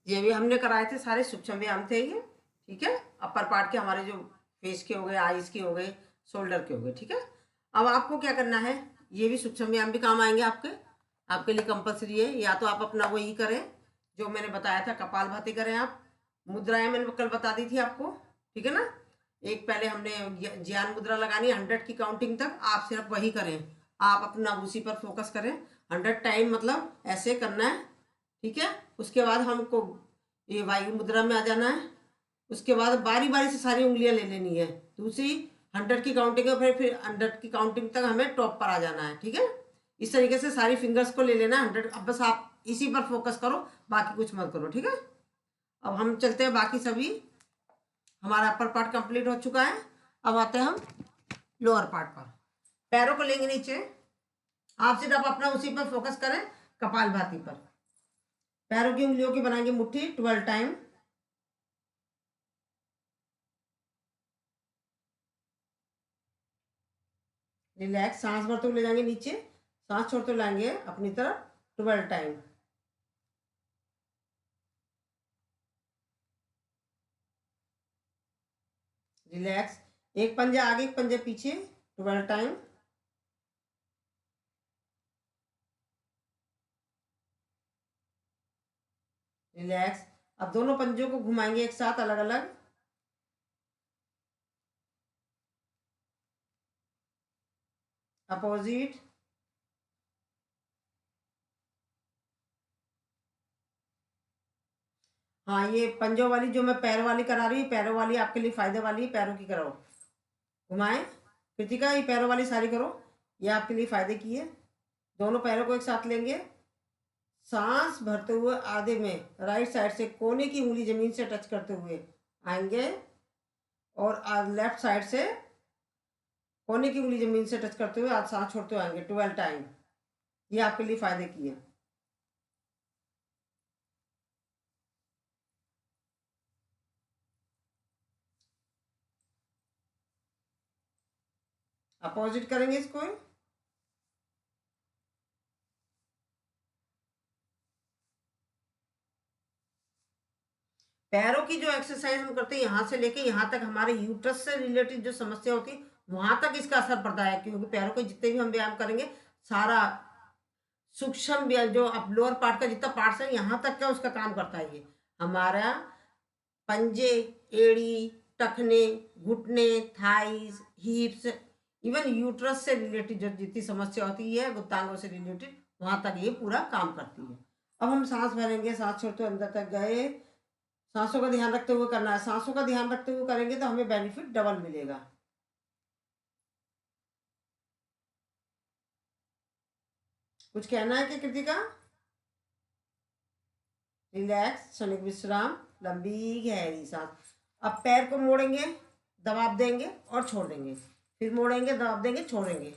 ये भी हमने कराए थे, सारे सूक्ष्म व्यायाम थे ये। ठीक है, अपर पार्ट के हमारे जो फेस के हो गए, आईज के हो गए, शोल्डर के हो गए। ठीक है, अब आपको क्या करना है, ये भी सूक्ष्म व्यायाम भी काम आएंगे आपके लिए कंपलसरी है। या तो आप अपना वही करें जो मैंने बताया था, कपालभाति करें आप। मुद्राएं मैंने कल बता दी थी आपको, ठीक है ना। एक पहले हमने ज्ञान मुद्रा लगानी 100 की काउंटिंग तक, आप सिर्फ वही करें, आप अपना उसी पर फोकस करें। 100 टाइम मतलब ऐसे करना है। ठीक है, उसके बाद हमको ये वायु मुद्रा में आ जाना है। उसके बाद बारी बारी से सारी उंगलियां ले लेनी है। दूसरी 100 की काउंटिंग है, फिर 100 की काउंटिंग तक हमें टॉप पर आ जाना है। ठीक है, इस तरीके से सारी फिंगर्स को ले लेना है 100। अब बस आप इसी पर फोकस करो, बाकी कुछ मत करो। ठीक है, अब हम चलते हैं बाकी सभी। हमारा अपर पार्ट कंप्लीट हो चुका है। अब आते हैं हम लोअर पार्ट पर। पैरों को लेंगे नीचे, आप सिर्फ अपना उसी पर फोकस करें, कपालभाति पर। पैरों की उंगलियों की बनाएंगे मुट्ठी 12 टाइम। रिलैक्स, सांस भरते हुए ले जाएंगे नीचे, सांस छोड़ते हुए लाएंगे अपनी तरफ 12 टाइम। रिलैक्स, एक पंजा आगे एक पंजा पीछे 12 टाइम। रिलैक्स, अब दोनों पंजों को घुमाएंगे एक साथ अलग अलग। अपोजिट। हाँ, ये पंजों वाली जो मैं पैर वाली करा रही हूँ, पैरों वाली आपके लिए फायदे वाली है, पैरों की कराओ। घुमाएं कृतिका, ये पैरों वाली सारी करो, ये आपके लिए फायदे की है। दोनों पैरों को एक साथ लेंगे, सांस भरते हुए आधे में राइट साइड से कोने की उंगली जमीन से टच करते हुए आएंगे, और लेफ्ट साइड से कोने की उंगली जमीन से टच करते हुए आज सांस छोड़ते हुए आएंगे 12 टाइम। ये आपके लिए फायदे की है। अपोजिट करेंगे इसको। पैरों की जो एक्सरसाइज हम करते हैं यहां से लेके यहां तक, हमारे यूट्रस से रिलेटेड जो समस्या होती है वहां तक इसका असर पड़ता है, क्योंकि पैरों के जितने भी हम व्यायाम करेंगे सारा सूक्ष्म व्यायाम जो अब लोअर पार्ट का जितना पार्ट है यहाँ तक का उसका काम करता है। ये हमारा पंजे, एड़ी, टखने, घुटने, थाइस, हिप्स, इवन यूट्रस से रिलेटेड जो जितनी समस्या होती है गुप्तांगों से रिलेटेड, वहां तक ये पूरा काम करती है। अब हम सांस भरेंगे, सांस छोड़ते हुए अंदर तक गए। सांसों का ध्यान रखते हुए करना है, सांसों का ध्यान रखते हुए करेंगे तो हमें बेनिफिट डबल मिलेगा। कुछ कहना है क्या कृतिका? रिलैक्स, क्षणिक विश्राम, लंबी गहरी सांस। अब पैर को मोड़ेंगे, दबाव देंगे और छोड़ देंगे, फिर मोड़ेंगे, दबाव देंगे, छोड़ेंगे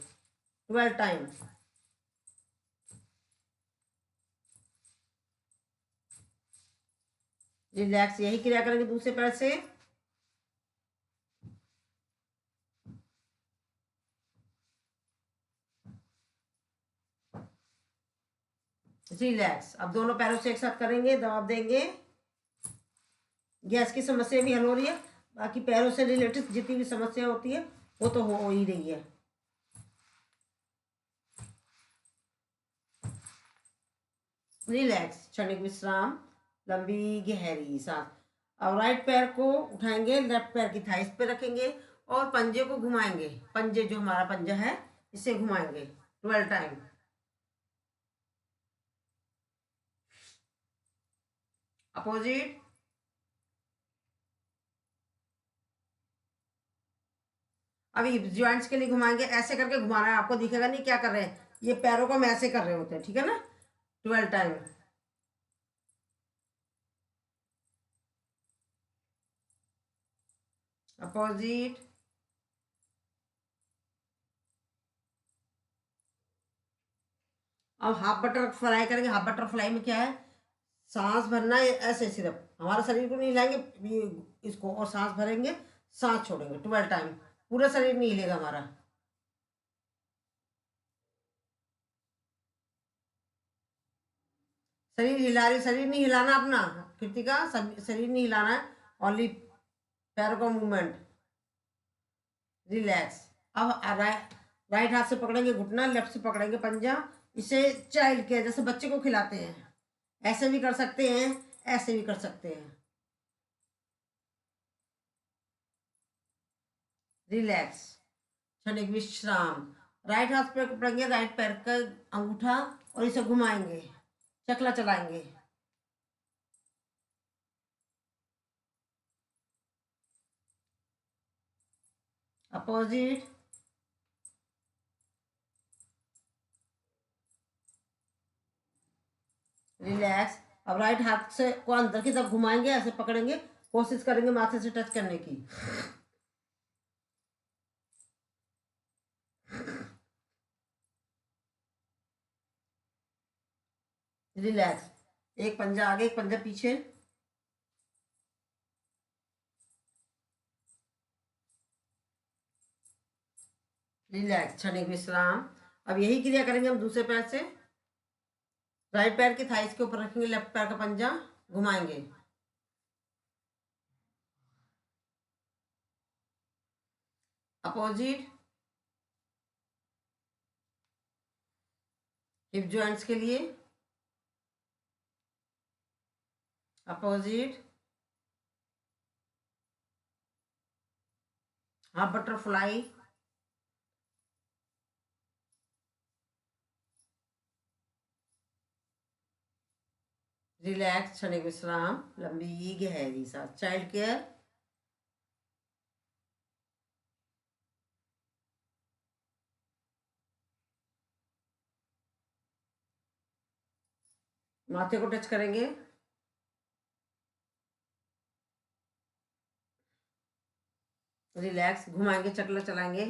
12 टाइम। रिलैक्स, यही क्रिया करेंगे दूसरे पैर से। रिलैक्स, अब दोनों पैरों से एक साथ करेंगे, दबाव देंगे। गैस की समस्या भी हल हो रही है, बाकी पैरों से रिलेटेड जितनी भी समस्या होती है वो तो हो ही रही है। रिलैक्स, क्षणिक विश्राम, लंबी गहरी सांस। अब राइट पैर को उठाएंगे, लेफ्ट पैर की थाइस पे रखेंगे और पंजे को घुमाएंगे। पंजे जो हमारा पंजा है इसे घुमाएंगे 12 टाइम। अपोजिट। अब हिप ज्वाइंट्स के लिए घुमाएंगे, ऐसे करके घुमाना है, आपको दिखेगा नहीं क्या कर रहे हैं, ये पैरों को हम ऐसे कर रहे होते हैं। ठीक है ना, 12 टाइम। अपोजिट। अब हाफ बटरफ्लाई करेंगे। हाफ बटरफ्लाई में क्या है, सांस भरना है ऐसे, सिर्फ हमारे शरीर को नहीं हिलाएंगे इसको, और सांस भरेंगे, सांस छोड़ेंगे 12 टाइम। पूरा शरीर नहीं हिलेगा हमारा। शरीर हिला रही, शरीर नहीं हिलाना अपना, कृतिका शरीर नहीं हिलाना है, ओनली पैरों का मूवमेंट। रिलैक्स। अब राइट हाथ से पकड़ेंगे घुटना, लेफ्ट से पकड़ेंगे पंजा। इसे चाइल्ड केयर जैसे बच्चे को खिलाते हैं, ऐसे भी कर सकते हैं, ऐसे भी कर सकते हैं। रिलैक्स, क्षणिक विश्राम। राइट हाथ पे पकड़ेंगे राइट पैर का अंगूठा और इसे घुमाएंगे, चकला चलाएंगे। अपोजिट। रिलैक्स। अब राइट हाथ से को अंदर की तरफ घुमाएंगे, ऐसे पकड़ेंगे, कोशिश करेंगे माथे से टच करने की। रिलैक्स। एक पंजा आगे, एक पंजा पीछे। रिलैक्स, क्षणिक विश्राम। अब यही क्रिया करेंगे हम दूसरे पैर से। राइट पैर की थाइस के ऊपर रखेंगे, लेफ्ट पैर का पंजा घुमाएंगे। अपोजिट। हिप जॉइंट्स के लिए अपोजिट। Half butterfly. रिलैक्स, क्षणिक विश्राम, लंबी गहरी सांस। Child care. माथे को टच करेंगे। रिलैक्स, घुमाएंगे, चकला चलाएंगे।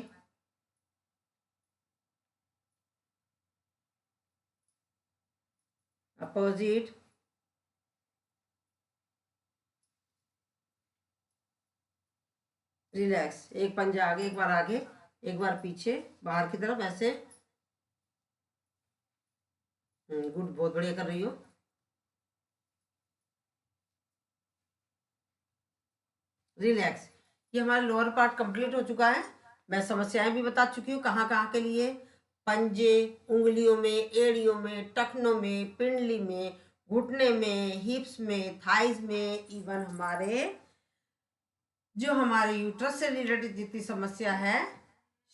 अपोजिट। रिलैक्स, एक पंजा आगे, एक बार आगे, एक बार पीछे, बाहर की तरफ ऐसे। गुड, बहुत बढ़िया कर रही हो। रिलैक्स। ये हमारा लोअर पार्ट कंप्लीट हो चुका है। मैं समस्याएं भी बता चुकी हूँ कहाँ कहाँ के लिए। पंजे, उंगलियों में, एड़ियों में, टखनों में, पिंडली में, घुटने में, हिप्स में, थाइज में, इवन हमारे जो हमारे यूट्रस से रिलेटेड जितनी समस्या है,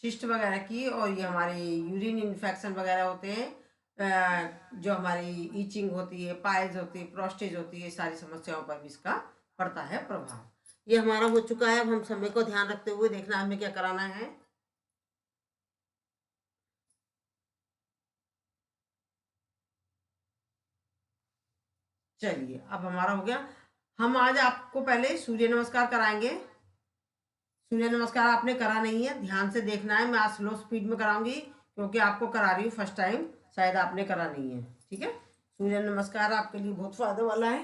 शिस्ट वगैरह की, और ये हमारे यूरिन इन्फेक्शन वगैरह होते हैं, जो हमारी ईचिंग होती है, पाइल्स होती है, प्रोस्टेज होती है, सारी समस्याओं पर भी इसका पड़ता है प्रभाव। ये हमारा हो चुका है। अब हम समय को ध्यान रखते हुए देखना हमें क्या कराना है। चलिए, अब हमारा हो गया। हम आज आपको पहले सूर्य नमस्कार कराएंगे। सूर्य नमस्कार आपने करा नहीं है, ध्यान से देखना है। मैं आज स्लो स्पीड में कराऊंगी क्योंकि आपको करा रही हूँ फर्स्ट टाइम, शायद आपने करा नहीं है। ठीक है, सूर्य नमस्कार आपके लिए बहुत फायदे वाला है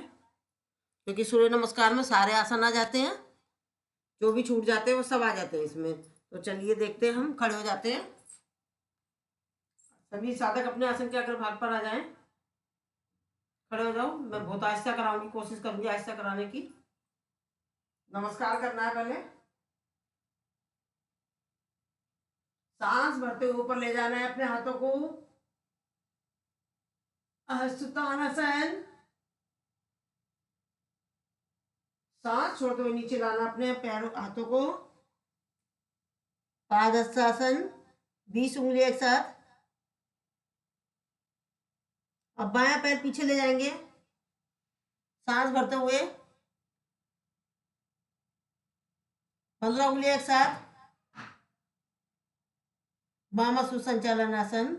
क्योंकि सूर्य नमस्कार में सारे आसन आ जाते हैं, जो भी छूट जाते हैं वो सब आ जाते हैं इसमें। तो चलिए देखते हैं, हम खड़े हो जाते हैं। सभी साधक अपने आसन के आकर भाग पर आ जाएं। खड़े हो जाओ। मैं बहुत आहिस्ता कराऊंगी, कोशिश करूंगी आहिस्ता कराने की। नमस्कार करना है पहले। सांस भरते हुए ऊपर ले जाना है अपने हाथों को। हस्तुतानासन। सांस छोड़ते हुए नीचे लाना अपने पैरों हाथों को। पादहस्तासन, 20 उंगली एक साथ। अब बायां पैर पीछे ले जाएंगे, सांस भरते हुए। 15 उंगली एक साथ। वामासु संचालन आसन।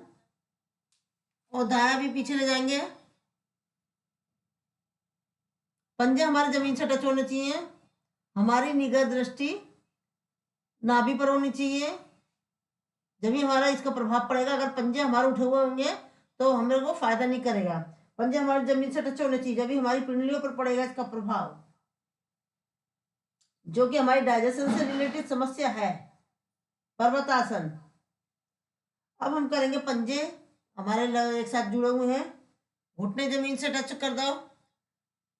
और दाया भी पीछे ले जाएंगे। पंजे हमारे जमीन से टच होने चाहिए। हमारी निगाह दृष्टि नाभि पर होनी चाहिए, जब भी हमारा इसका प्रभाव पड़ेगा। अगर पंजे हमारे उठे हुए होंगे तो हमें वो फायदा नहीं करेगा। पंजे हमारी जमीन से टच होने चाहिए, जब भी हमारी पिंडलियों पर पड़ेगा इसका प्रभाव, जो कि हमारी डाइजेशन से रिलेटेड समस्या है। पर्वतासन। अब हम करेंगे पंजे हमारे एक साथ जुड़े हुए हैं, घुटने जमीन से टच कर दो,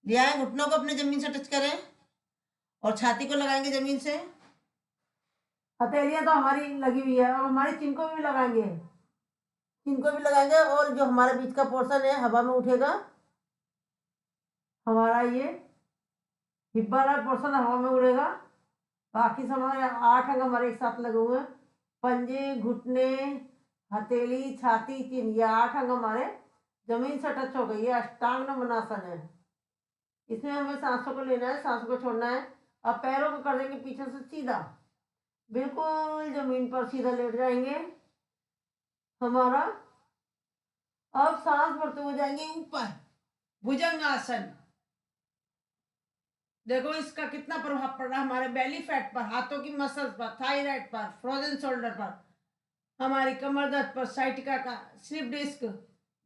ले आए, घुटनों को अपने जमीन से टच करें और छाती को लगाएंगे जमीन से। हथेलियां तो हमारी लगी हुई है, अब हमारी चिन को भी लगाएंगे, चिन को भी लगाएंगे और जो हमारे बीच का पोर्शन है हवा में उठेगा, हमारा ये हिप वाला पोर्शन हवा में उड़ेगा। बाकी सब हमारे 8 अंग हमारे एक साथ लगे हुए हैं, पंजे, घुटने, हथेली, छाती, चिन, ये 8 अंग हमारे जमीन से टच हो गई। ये अष्टांग नमनासन है। इसमें हमें सांसों को लेना है, सांसों को छोड़ना है। अब पैरों को कर देंगे पीछे से सीधा, बिल्कुल जमीन पर सीधा लेट जाएंगे हमारा। अब सांस भरते हुए जाएंगे ऊपर, भुजंगासन। देखो इसका कितना प्रभाव पड़ रहा है हमारे बेली फैट पर, हाथों की मसल्स पर, थायराइड पर, फ्रोजन शोल्डर पर, हमारी कमर दर्द पर, साइटिका का, स्लिप डिस्क,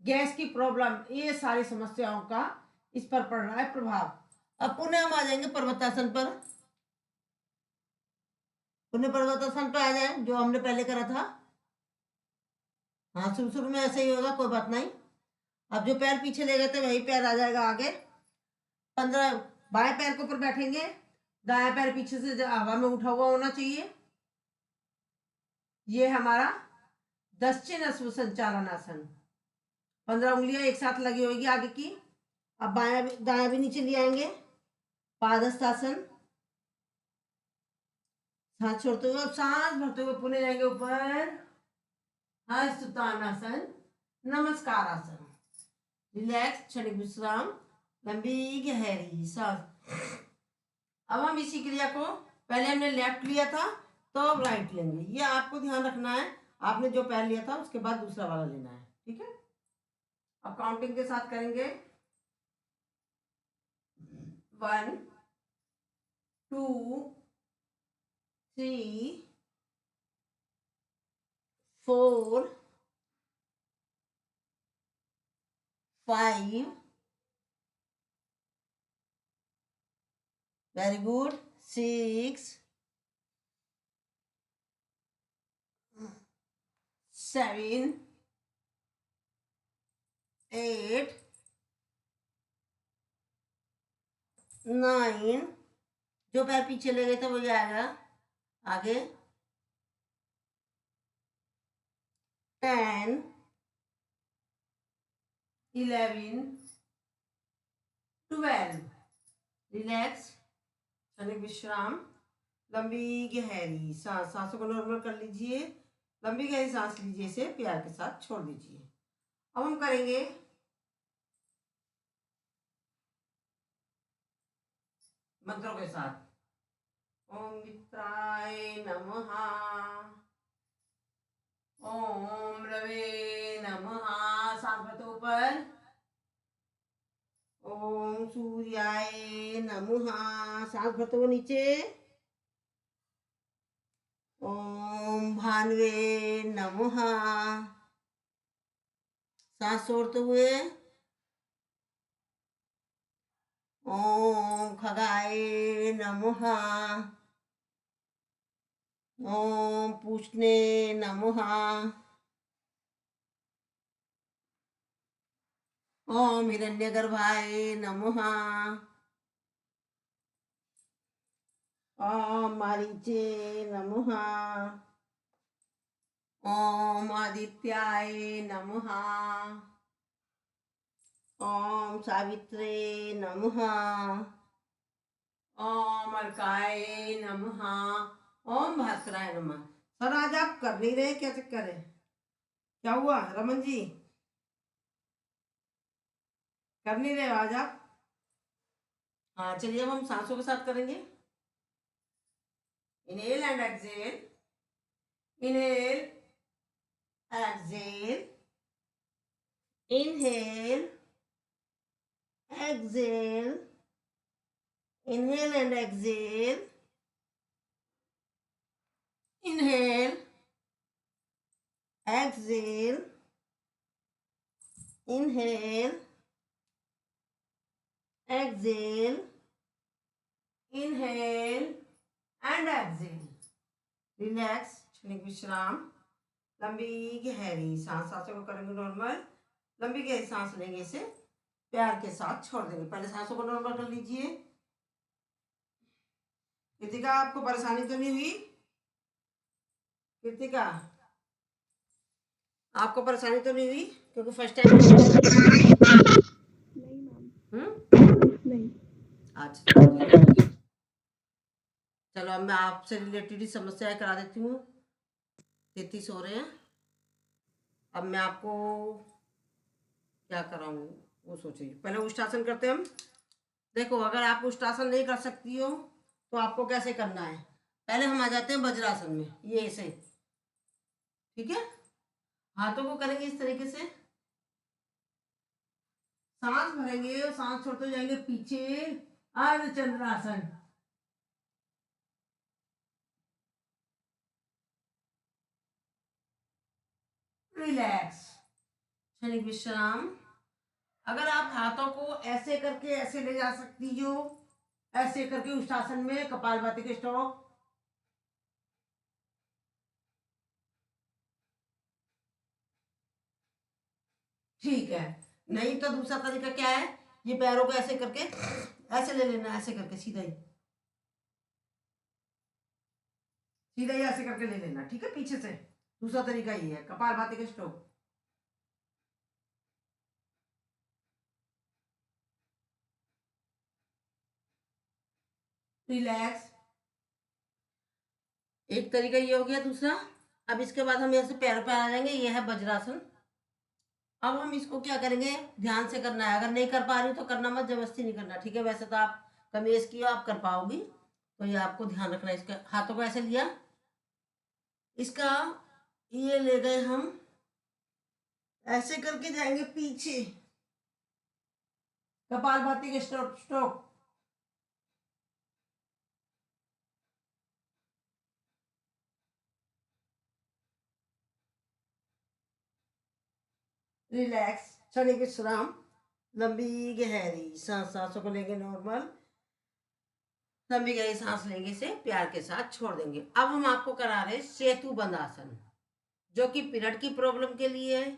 गैस की प्रॉब्लम, ये सारी समस्याओं का इस पर पड़ रहा है प्रभाव। अब पुनः हम आ जाएंगे पर्वतासन पर। पुनः पर्वतासन पे आ जाए जो हमने पहले करा था। हाँ, शुरू शुरू में ऐसे ही होगा, कोई बात नहीं। अब जो पैर पीछे ले गए थे वही पैर आ जाएगा आगे। 15 बाएं पैर के ऊपर बैठेंगे, दाएं पैर पीछे से हवा में उठा हुआ होना चाहिए। ये हमारा दक्षिण अश्व संचालन आसन। 15 उंगलियां एक साथ लगी होगी आगे की। अब बाया दाया भी नीचे ले आएंगे, पादहस्तासन। सांस छोड़ते हुए, अब सांस भरते हुए पुनः जाएंगे ऊपर, हस्तुतानासन, नमस्कार आसन। रिलैक्स, क्षणिक विश्राम, लंबी गहरी सांस। अब हम इसी क्रिया को, पहले हमने लेफ्ट लिया था तो अब राइट लेंगे। ये आपको ध्यान रखना है, आपने जो पैर लिया था उसके बाद दूसरा वाला लेना है, ठीक है। अब काउंटिंग के साथ करेंगे। 1 2 3 4 5, very good, 6 7 8 9, जो पैर पीछे ले गए थे वो जाएगा आगे, 10 11 12। रिलैक्स, क्षणिक विश्राम, लंबी गहरी सांस। सांसों को नॉर्मल कर लीजिए, लंबी गहरी सांस लीजिए, इसे प्यार के साथ छोड़ दीजिए। अब हम करेंगे मंत्रों के साथ। ओम मित्राय नमः, ओम रवे नमः, सांस ऊपर। ओम सूर्याय नमः, सांस भरते हुए नीचे। ओम भानवे नमः, सांस छोड़ते हुए। ओम खगाय नमः, ओम पूष्णे नमः, ओम हिरण्यगर्भाय नमः, ओम मारीचे नमः, ओम आदित्याय नमः, ओम सावित्रे नमः, ओम अर्काय नमः, ओम भास्कराय नमः। सर आज आप कर नहीं रहे, क्या चक्कर है, क्या हुआ रमन जी, कर नहीं रहे हो आज आप? हाँ चलिए, अब हम सांसों के साथ करेंगे। Inhale and exhale, inhale, exhale, inhale, exhale, inhale and exhale, inhale, exhale, inhale, exhale, inhale and exhale। Relax, क्षणिक विश्राम, लंबी गहरी सांस। सांसों को करेंगे नॉर्मल, लंबी गहरी सांस लेंगे इसे प्यार के साथ छोड़ देंगे। पहले सांसों को नॉर्मल कर लीजिए। कृतिका, आपको परेशानी तो नहीं हुई? कृतिका, आपको परेशानी तो नहीं हुई क्योंकि फर्स्ट टाइम? नहीं। अच्छा, चलो अब मैं आपसे रिलेटेड ही समस्याएं करा देती हूँ। 33 हो रहे हैं। अब मैं आपको क्या कराऊँ वो सोचिए। पहले उष्टासन करते हैं हम। देखो, अगर आप उष्टासन नहीं कर सकती हो तो आपको कैसे करना है। पहले हम आ जाते हैं वज्रासन में, ये ऐसे, ठीक है। हाथों को करेंगे इस तरीके से, सांस भरेंगे और सांस छोड़ते जाएंगे पीछे, अर्धचंद्रासन। रिलैक्स, क्षणिक विश्राम। अगर आप हाथों को ऐसे करके ऐसे ले जा सकती हो, ऐसे करके उष्टासन में कपालभाति के स्ट्रोक, ठीक है। नहीं तो दूसरा तरीका क्या है, ये पैरों को ऐसे करके ऐसे ले लेना, ऐसे करके सीधा ही, सीधा ही ऐसे करके ले लेना, ठीक है, पीछे से। दूसरा तरीका ये है कपालभाति के स्ट्रोक। रिलैक्स, एक तरीका ये हो गया। दूसरा, अब इसके बाद हम ऐसे पैरों पे आ जाएंगे, ये है वज्रासन। अब हम इसको क्या करेंगे, ध्यान से करना है। अगर नहीं कर पा रही हो तो करना मत, जबरदस्ती नहीं करना, ठीक है। वैसे तो आप कमीज की आप कर पाओगी, तो ये आपको ध्यान रखना है। इसके हाथों को ऐसे लिया, इसका ये ले गए हम, ऐसे करके जाएंगे पीछे, कपालभाति के स्ट्रोक स्ट्रोक। रिलैक्स, क्षणिक विश्राम, लंबी गहरी सांस, सांसों को लेंगे नॉर्मल, लंबी गहरी सांस लेंगे, से प्यार के साथ छोड़ देंगे। अब हम आपको करा रहे सेतु बंद आसन, जो कि पीरियड की प्रॉब्लम के लिए है,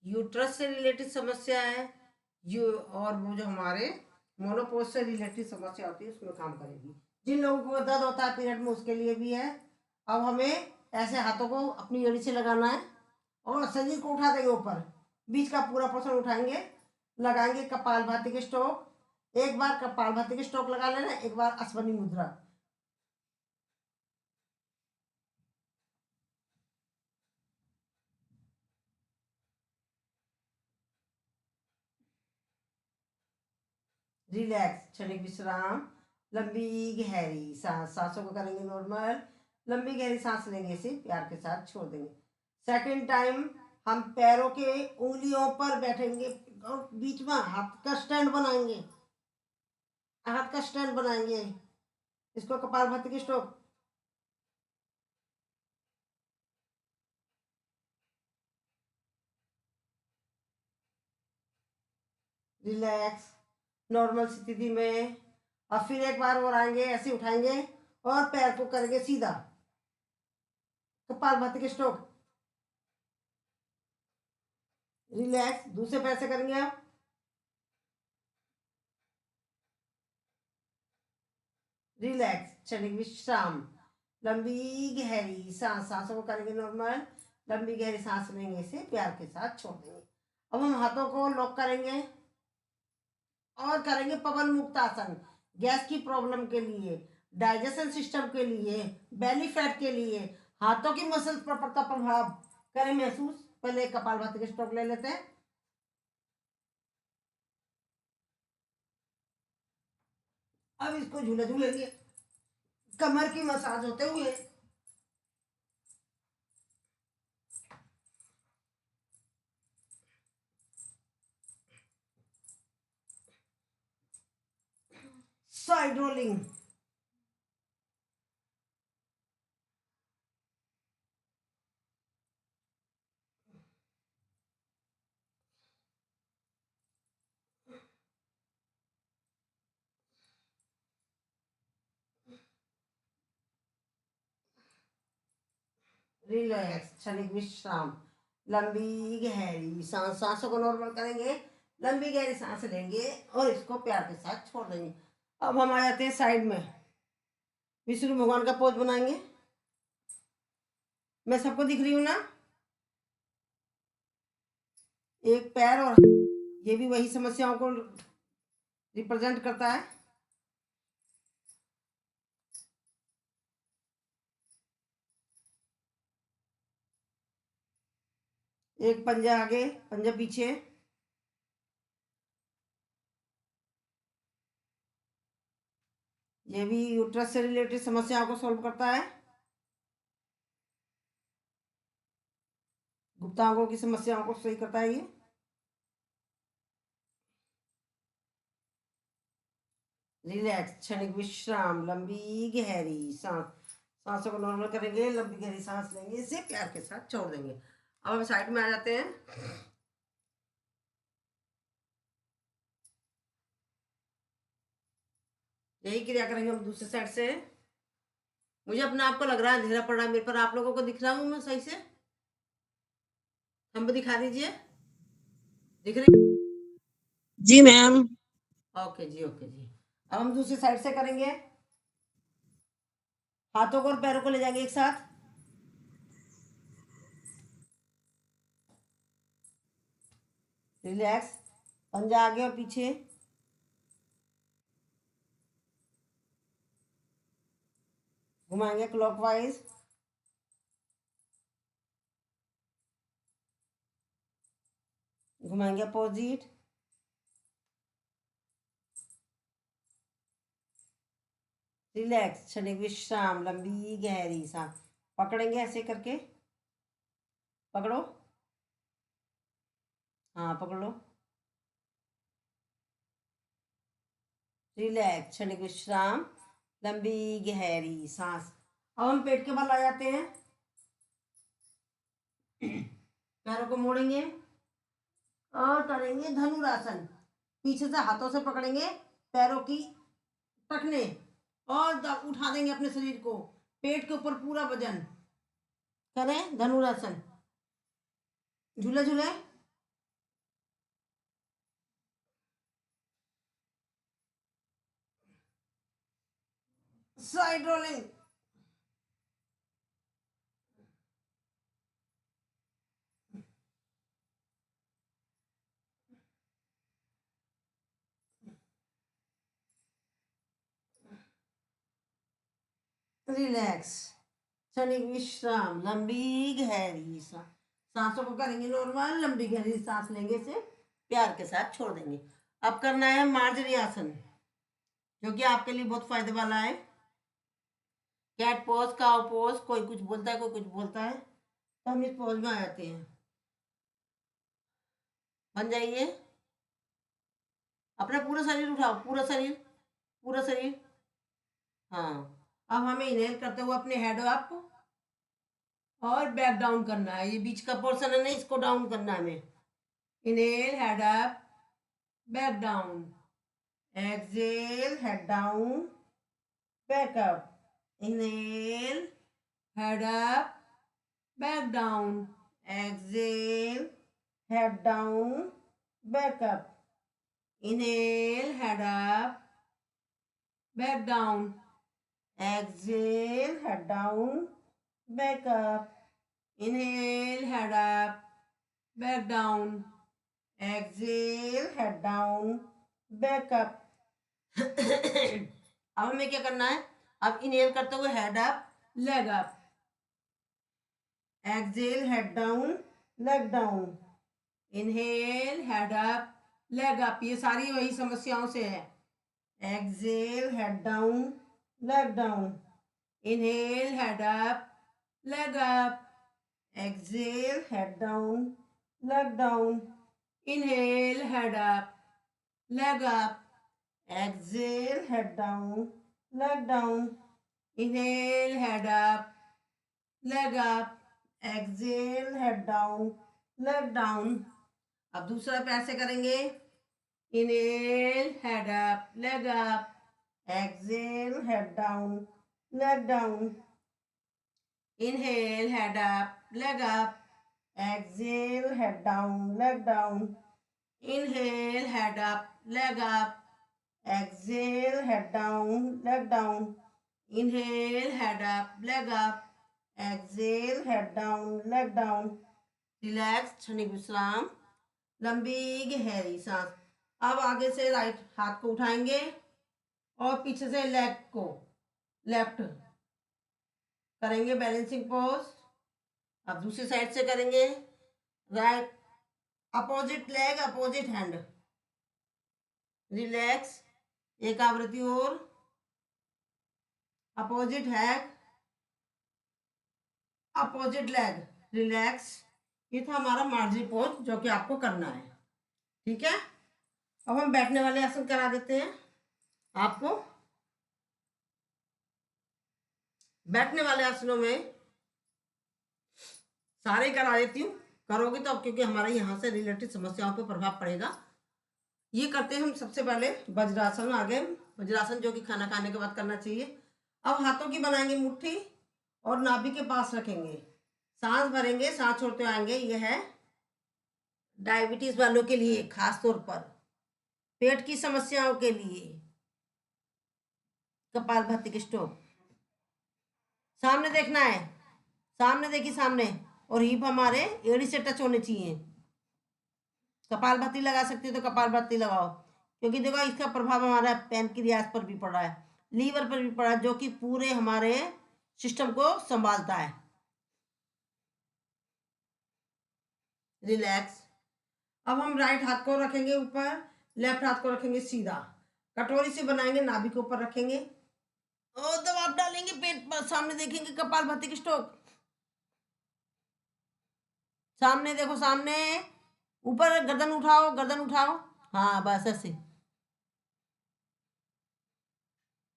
यूट्रस से रिलेटेड समस्या है, यू और वो जो हमारे मोनोपोज से रिलेटेड समस्या होती है उसमें काम करेगी। जिन लोगों को दर्द होता है पीरियड में उसके लिए भी है। अब हमें ऐसे हाथों को अपनी एड़ी से लगाना है और शरीर को उठा देंगे ऊपर, बीच का पूरा पोर्शन उठाएंगे, लगाएंगे कपालभाति के स्ट्रोक। एक बार कपालभाति के स्ट्रोक लगा लेना, एक बार अश्वनी मुद्रा। रिलैक्स, क्षणिक विश्राम, लंबी गहरी सांस, सांसों को करेंगे नॉर्मल, लंबी गहरी सांस लेंगे, इसे प्यार के साथ छोड़ देंगे। सेकंड टाइम हम पैरों के उंगलियों पर बैठेंगे और बीच में हाथ का स्टैंड बनाएंगे, हाथ का स्टैंड बनाएंगे, इसको कपालभाति की स्ट्रोक। रिलैक्स, नॉर्मल स्थिति में। और फिर एक बार और आएंगे, ऐसे उठाएंगे और पैर को करेंगे सीधा, कपालभाति के स्ट्रोक। रिलैक्स, दूसरे पैर से करेंगे आप। रिलैक्स, क्षणिक विश्राम, लंबी गहरी सांस, सांसों को करेंगे नॉर्मल, लंबी गहरी सांस लेंगे, इसे प्यार के साथ छोड़ देंगे। अब हम हाथों को लॉक करेंगे और करेंगे पवन मुक्त आसन। गैस की प्रॉब्लम के लिए, डाइजेशन सिस्टम के लिए, बेली फैट के लिए, हाथों की मसल्स पर पड़ता प्रभाव करें महसूस। पहले कपालभाति के स्ट्रोक ले लेते हैं। अब इसको झूले झूलेंगे, कमर की मसाज होते हुए। साइड रोलिंग, रिलैक्स, क्षणिक विश्राम, लंबी गहरी सांस, सांसों को नॉर्मल करेंगे, लंबी गहरी सांस लेंगे और इसको प्यार के साथ छोड़ देंगे। अब हम आ जाते हैं साइड में, विष्णु भगवान का पोज बनाएंगे। मैं सबको दिख रही हूँ ना? एक पैर और ये भी वही समस्याओं को रिप्रेजेंट करता है। एक पंजा आगे, पंजा पीछे। ये भी यूट्रस से रिलेटेड समस्याओं को सॉल्व करता है। गुप्तांगों की समस्याओं को सही करता है ये। रिलैक्स, क्षणिक विश्राम, लंबी गहरी सांस। सांसों को नॉर्मल करेंगे, लंबी गहरी सांस लेंगे, इसे प्यार के साथ छोड़ देंगे। अब हम साइड में आ जाते हैं। यही क्रिया करेंगे हम दूसरे साइड से। मुझे अपने आप को लग रहा है अंधेरा पड़ रहा है मेरे पर, आप लोगों को दिख रहा हूँ मैं सही से? हम दिखा दीजिए, दिख रही? जी मैम। ओके जी, ओके जी। अब हम दूसरी साइड से करेंगे। हाथों को और पैरों को ले जाएंगे एक साथ। रिलैक्स, पंजा आगे और पीछे। घुमाएंगे क्लॉकवाइज। घुमाएंगे अपोजिट। रिलैक्स, क्षणिक विश्राम, लंबी गहरी सांस। पकड़ेंगे ऐसे करके, पकड़ो। हाँ पकड़ लो। रिलैक्स, क्षणिक विश्राम, लंबी गहरी सांस। अब हम पेट के बल आ जाते हैं। पैरों को मोड़ेंगे और करेंगे धनुरासन। पीछे से हाथों से पकड़ेंगे पैरों की टखने और उठा देंगे अपने शरीर को, पेट के ऊपर पूरा वजन। करें धनुरासन, झूले झूले। Side rolling. रिलैक्स, क्षणिक विश्राम, लंबी गहरी सांस। सांसों को करेंगे नॉर्मल, लंबी गहरी सांस लेंगे, इसे प्यार के साथ छोड़ देंगे। अब करना है मार्जरी आसन, जो कि आपके लिए बहुत फायदे वाला है। कैट पोज, काउ पोज, कोई कुछ बोलता है कोई कुछ बोलता है, तो हम इस पोज में आ जाते हैं। बन जाइए, अपना पूरा शरीर उठाओ, पूरा शरीर, पूरा शरीर। हाँ, अब हमें इनहेल करते हुए अपने हेड अप और बैक डाउन करना है। ये बीच का पोर्शन है ना, इसको डाउन करना है हमें। Inhale, head up, back down. Exhale, head down, back up. Inhale, head up, back down. Exhale, head down, back up. Inhale, head up, back down. Exhale, head down, back up. Inhale, head up, back down. Exhale, head down, back up. अब हमें क्या करना है? अब inhale करते हुए head up, leg up. Exhale, head down, leg down. Inhale, head up, leg up. ये सारी वही समस्याओं से है। Exhale, head down, leg down. Inhale, head up, leg up. Exhale, head down, leg down. Inhale, head up, leg up. Exhale, head down, leg down. Inhale, head up, leg up. Exhale, head down, leg down. अब दूसरा पैर से करेंगे। Inhale, head up, leg up. Exhale, head down, leg down. Inhale, head up, leg up. Exhale, head down, leg down. Inhale, head up, leg up. Exhale, head down, leg down. Inhale, head up, leg up. Exhale, head down, leg down. Relax, क्षणिक विश्राम, लंबी गहरी सांस। अब आगे से right हाथ को उठाएंगे और पीछे से लेग को लेफ्ट करेंगे, बैलेंसिंग पोज। अब दूसरी साइड से करेंगे, right opposite leg opposite hand. Relax, एक आवृत्ति और, opposite hand opposite leg, relax. ये था हमारा मार्जी पोज जो कि आपको करना है, ठीक है। अब हम बैठने वाले आसन करा देते हैं आपको। बैठने वाले आसनों में सारे करा देती हूँ, करोगे तो अब क्योंकि हमारे यहाँ से रिलेटेड समस्याओं पर प्रभाव पड़ेगा। ये करते हैं हम सबसे पहले वज्रासन। आगे वज्रासन जो कि खाना खाने के बाद करना चाहिए। अब हाथों की बनाएंगे मुट्ठी और नाभि के पास रखेंगे, सांस भरेंगे, सांस छोड़ते आएंगे। यह है डायबिटीज वालों के लिए, खास तौर पर पेट की समस्याओं के लिए, कपालभाति के स्ट्रोक। सामने देखना है, सामने देखिए, सामने, और हिप हमारे एड़ी से टच होने चाहिए। कपालभाति लगा सकते हो तो कपालभाति लगाओ, क्योंकि देखो इसका प्रभाव हमारा पैनक्रियास पर भी पड़ रहा है, लीवर पर भी पड़ा है, जो कि पूरे हमारे सिस्टम को संभालता है। रिलैक्स। अब हम राइट हाथ को रखेंगे ऊपर, लेफ्ट हाथ को रखेंगे सीधा, कटोरी से बनाएंगे, नाभि के ऊपर रखेंगे और दबाव डालेंगे पेट पर। सामने देखेंगे, कपालभाति की स्ट्रोक। सामने देखो, सामने, ऊपर गर्दन उठाओ, गर्दन उठाओ, हाँ बस ऐसे।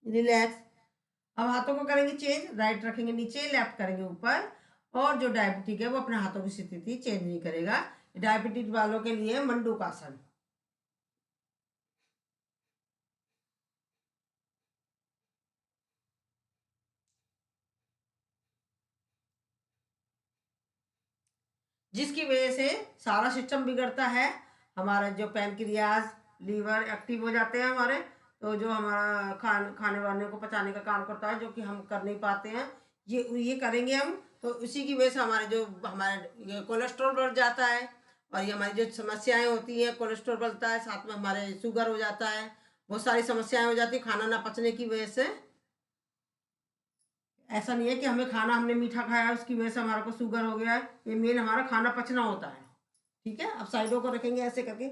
रिलैक्स। अब हाथों को करेंगे चेंज, राइट रखेंगे नीचे, लेफ्ट करेंगे ऊपर। और जो डायबिटिक है वो अपने हाथों की स्थिति चेंज नहीं करेगा। डायबिटीज वालों के लिए मंडूकासन। जिसकी वजह से सारा सिस्टम बिगड़ता है। हमारा जो पैनक्रियाज, लीवर एक्टिव हो जाते हैं हमारे, तो जो हमारा खाने वाने को पचाने का काम करता है, जो कि हम कर नहीं पाते हैं, ये करेंगे हम, तो उसी की वजह से हमारे कोलेस्ट्रॉल बढ़ जाता है। और ये हमारी जो समस्याएं होती हैं, कोलेस्ट्रॉल बढ़ता है, साथ में हमारे शुगर हो जाता है, बहुत सारी समस्याएं हो जाती है खाना ना पचने की वजह से। ऐसा नहीं है कि हमें खाना, हमने मीठा खाया उसकी वजह से हमारे को शुगर हो गया है, ये मेन हमारा खाना पचना होता है, ठीक है। अब साइडों को रखेंगे ऐसे करके,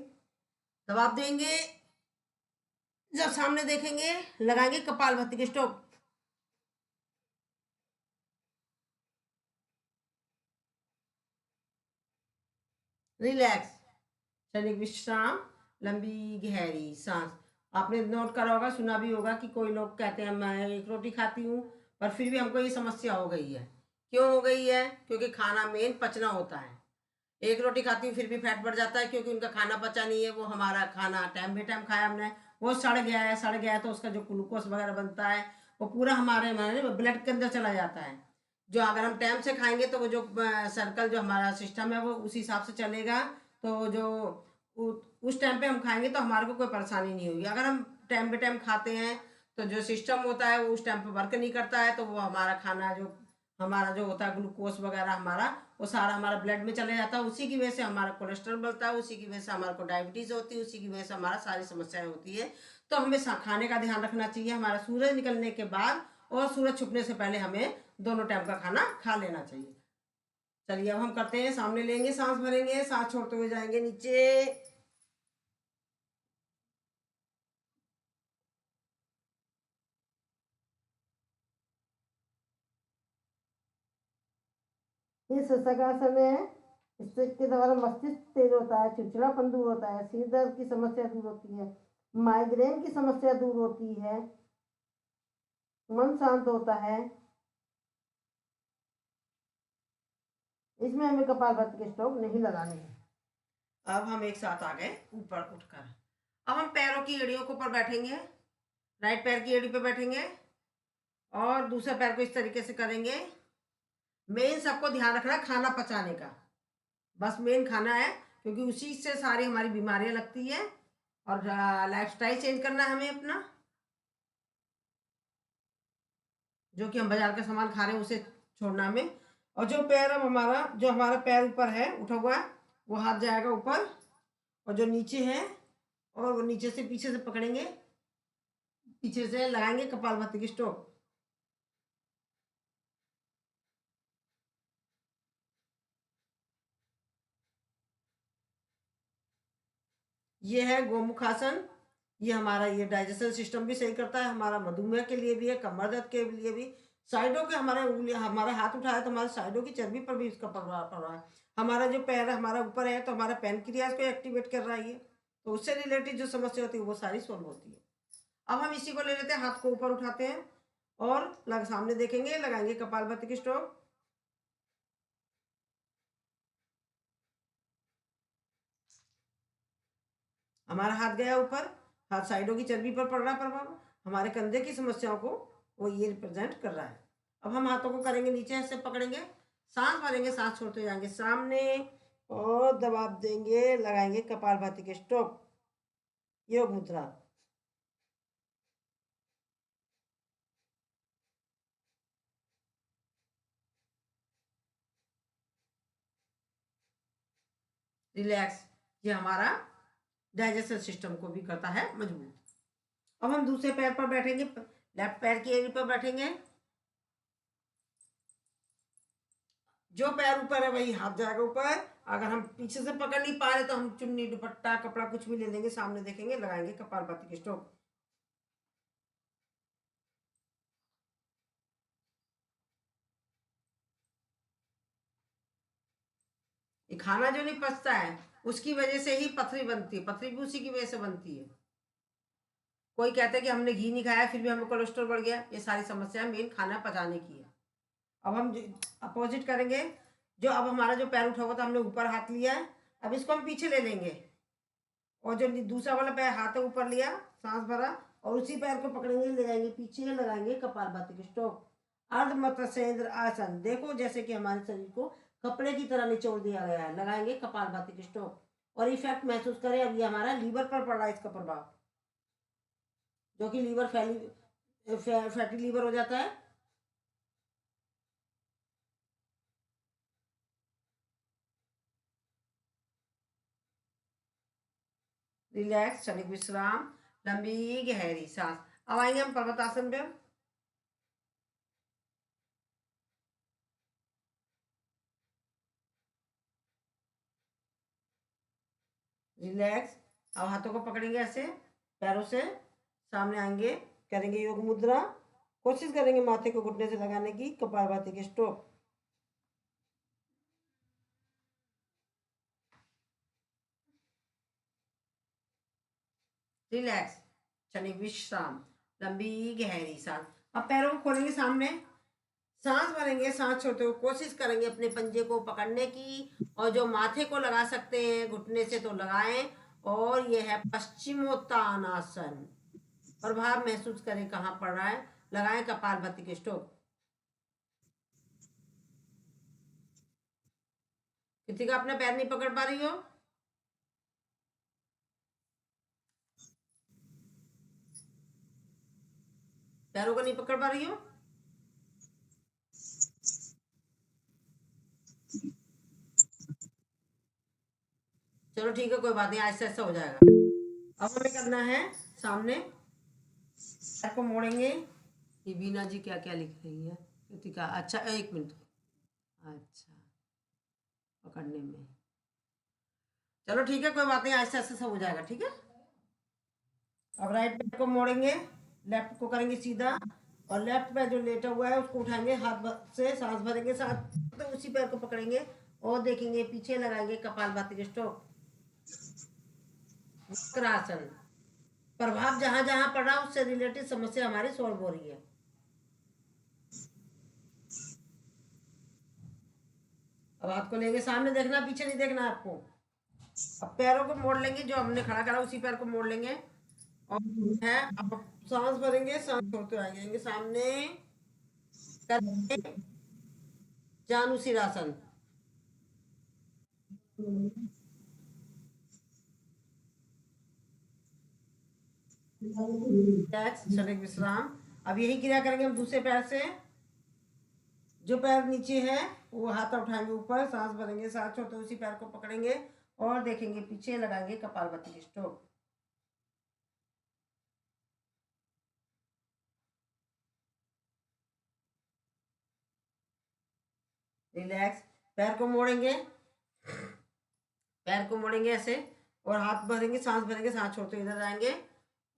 दबाव देंगे, जब सामने देखेंगे लगाएंगे कपालभाति के स्ट्रोक। रिलैक्स, क्षणिक विश्राम, लंबी गहरी सांस। आपने नोट करा होगा, सुना भी होगा कि कोई लोग कहते हैं मैं एक रोटी खाती हूँ पर फिर भी हमको ये समस्या हो गई है। क्यों हो गई है? क्योंकि खाना मेन पचना होता है। एक रोटी खाती हूँ फिर भी फैट बढ़ जाता है, क्योंकि उनका खाना पचा नहीं है। वो हमारा खाना टाइम बे टाइम खाया हमने, वो सड़ गया है, सड़ गया है तो उसका जो ग्लूकोज वगैरह बनता है वो पूरा हमारे ब्लड के अंदर चला जाता है। जो अगर हम टाइम से खाएंगे तो वो जो सर्कल जो हमारा सिस्टम है वो उसी हिसाब से चलेगा। तो जो उस टाइम पे हम खाएंगे तो हमारे को कोई परेशानी नहीं होगी। अगर हम टाइम बे टाइम खाते हैं तो जो सिस्टम होता है वो उस टाइम पे वर्क नहीं करता है, तो वो हमारा खाना जो हमारा जो होता है ग्लूकोज वगैरह हमारा, वो सारा हमारा ब्लड में चले जाता है। उसी की वजह से हमारा कोलेस्ट्रॉल बढ़ता है, उसी की वजह से हमारे को डायबिटीज होती है, उसी की वजह से हमारा सारी समस्याएं होती है। तो हमें खाने का ध्यान रखना चाहिए। हमारा सूरज निकलने के बाद और सूरज छुपने से पहले हमें दोनों टाइम का खाना खा लेना चाहिए। चलिए अब हम करते हैं, सामने लेंगे, सांस भरेंगे, सांस छोड़ते हुए जाएंगे नीचे। ये शशकासन है, इसके द्वारा मस्तिष्क तेज होता है, चिड़चिड़ापन दूर होता है, सिर दर्द की समस्या दूर होती है, माइग्रेन की समस्या दूर होती है, मन शांत होता है। इसमें हमें कपालभाति के स्ट्रोक नहीं लगाने हैं। अब हम एक साथ आ गए ऊपर उठकर। अब हम पैरों की एड़ियों के ऊपर बैठेंगे, राइट पैर की एड़ी पे बैठेंगे और दूसरा पैर को इस तरीके से करेंगे। मेन सबको ध्यान रखना खाना पचाने का, बस मेन खाना है, क्योंकि उसी से सारी हमारी बीमारियां लगती है। और लाइफस्टाइल चेंज करना है हमें अपना, जो कि हम बाजार का सामान खा रहे हैं उसे छोड़ना हमें। और जो पैर अब हमारा, जो हमारा पैर ऊपर है उठा हुआ है, वो हाथ जाएगा ऊपर, और जो नीचे है, और वो नीचे से पीछे से पकड़ेंगे, पीछे से लगाएंगे कपालभाति की स्ट्रोक। ये है गोमुख आसन। ये हमारा ये डाइजेशन सिस्टम भी सही करता है, हमारा मधुमेह के लिए भी है, कमर दर्द के लिए भी। साइडों के हमारे उंगली, हमारा हाथ उठाया तो हमारे साइडों की चर्बी पर भी इसका प्रभाव पड़ रहा है। हमारा जो पैर हमारा ऊपर है तो हमारा पैनक्रियाज को एक्टिवेट कर रहा है ये, तो उससे रिलेटेड जो समस्या होती है वो सारी सॉल्व होती है। अब हम इसी को ले लेते हैं, हाथ को ऊपर उठाते हैं और सामने देखेंगे, लगाएंगे कपालभाति की स्ट्रोक। हमारा हाथ गया ऊपर, हाथ साइडों की चर्बी पर पड़ रहा प्रभाव, हमारे कंधे की समस्याओं को वो ये रिप्रेजेंट कर रहा है। अब हम हाथों को करेंगे नीचे ऐसे पकड़ेंगे, सांस भरेंगे, सांस छोड़ते जाएंगे सामने, और दबाव देंगे, लगाएंगे कपालभाति के स्ट्रोक, योग मुद्रा। रिलैक्स। ये हमारा डाइजेशन सिस्टम को भी करता है मजबूत। अब हम दूसरे पैर पर बैठेंगे, लेफ्ट पैर की एड़ी पर बैठेंगे। जो पैर ऊपर है वही हाथ जाएगा ऊपर। अगर हम पीछे से पकड़ नहीं पा रहे तो हम चुन्नी, दुपट्टा, कपड़ा कुछ भी ले लेंगे, सामने देखेंगे, लगाएंगे कपालभाति की स्ट्रोक। ये खाना जो नहीं पचता है उसकी वजह से ही पथरी बनती है, पथरी भी उसी की वजह से बनती है। कोई कहता है कि हमने घी नहीं खाया फिर भी हमें कोलेस्ट्रॉल बढ़ गया, ये सारी समस्या मेन खाना पचाने की है। अब हम अपोजिट करेंगे। जो अब हमारा जो पैर उठा हुआ था हमने ऊपर हाथ लिया है, अब इसको हम पीछे ले लेंगे, और जो दूसरा वाला पैर हाथ ऊपर लिया, सांस भरा, और उसी पैर को पकड़ेंगे, ले जाएंगे पीछे, लगाएंगे कपालभाति की स्ट्रोक। अर्ध मत्स्येंद्र आसन। देखो जैसे कि हमारे शरीर को कपड़े की तरह निचोड़ दिया गया है, लगाएंगे कपालभाति की स्ट्रोक, और इफेक्ट महसूस करें। अब ये हमारा लीवर पर पड़ रहा है इसका प्रभाव, जो कि लीवर फैटी लीवर हो जाता है। रिलैक्स, क्षणिक विश्राम, लंबी गहरी सांस। अब आएंगे हम पर्वतासन पे। रिलैक्स। अब हाथों को पकड़ेंगे ऐसे, पैरों से सामने आएंगे, करेंगे योग मुद्रा, कोशिश करेंगे माथे को घुटने से लगाने की, कपालभाति के स्ट्रोक। रिलैक्स, क्षणिक विश्राम, लंबी गहरी सांस। अब पैरों को खोलेंगे सामने, सांस भरेंगे, सांस छोड़ते हुए कोशिश करेंगे अपने पंजे को पकड़ने की, और जो माथे को लगा सकते हैं घुटने से तो लगाएं। और यह है पश्चिमोत्तानासन। प्रभाव महसूस करें कहाँ पड़ रहा है, लगाएं कपालभाति के स्ट्रोक। किसी का अपना पैर नहीं पकड़ पा रही हो? पैरों को नहीं पकड़ पा रही हो? चलो ठीक है, कोई बात नहीं, ऐसा ऐसा हो जाएगा। अब हमें करना है सामने, पैर को मोड़ेंगे। ये बीना जी क्या क्या लिख रही है कृतिका? अच्छा एक मिनट, अच्छा पकड़ने में, चलो ठीक है, कोई बात नहीं, ऐसा ऐसा सब हो जाएगा, ठीक है। अब राइट पैर को मोड़ेंगे, लेफ्ट को करेंगे सीधा, और लेफ्ट पैर जो लेटा हुआ है उसको उठाएंगे, हाथ से सांस भरेंगे, सांस तो उसी पैर को पकड़ेंगे और देखेंगे पीछे, लगाएंगे कपालभाति के स्ट्रोक। वक्रासन। प्रभाव जहां जहां पड़ा उससे रिलेटेड समस्या हमारी सॉल्व हो रही है। अब हाथ को लेंगे सामने, देखना पीछे नहीं देखना आपको। अब पैरों को मोड़ लेंगे, जो हमने खड़ा करा उसी पैर को मोड़ लेंगे, और है अब सांस भरेंगे, सांस छोड़ते आएंगे सामने, करेंगे जानुसिरासन। रिलैक्स, क्षणिक विश्राम। अब यही क्रिया करेंगे हम दूसरे पैर से। जो पैर नीचे है वो हाथ उठाएंगे ऊपर, सांस भरेंगे, सांस छोड़ते उसी पैर को पकड़ेंगे और देखेंगे पीछे, लगाएंगे कपालभाति की स्ट्रोक। रिलैक्स, पैर को मोड़ेंगे, पैर को मोड़ेंगे ऐसे और हाथ भरेंगे, सांस भरेंगे, सांस छोड़ते इधर जाएंगे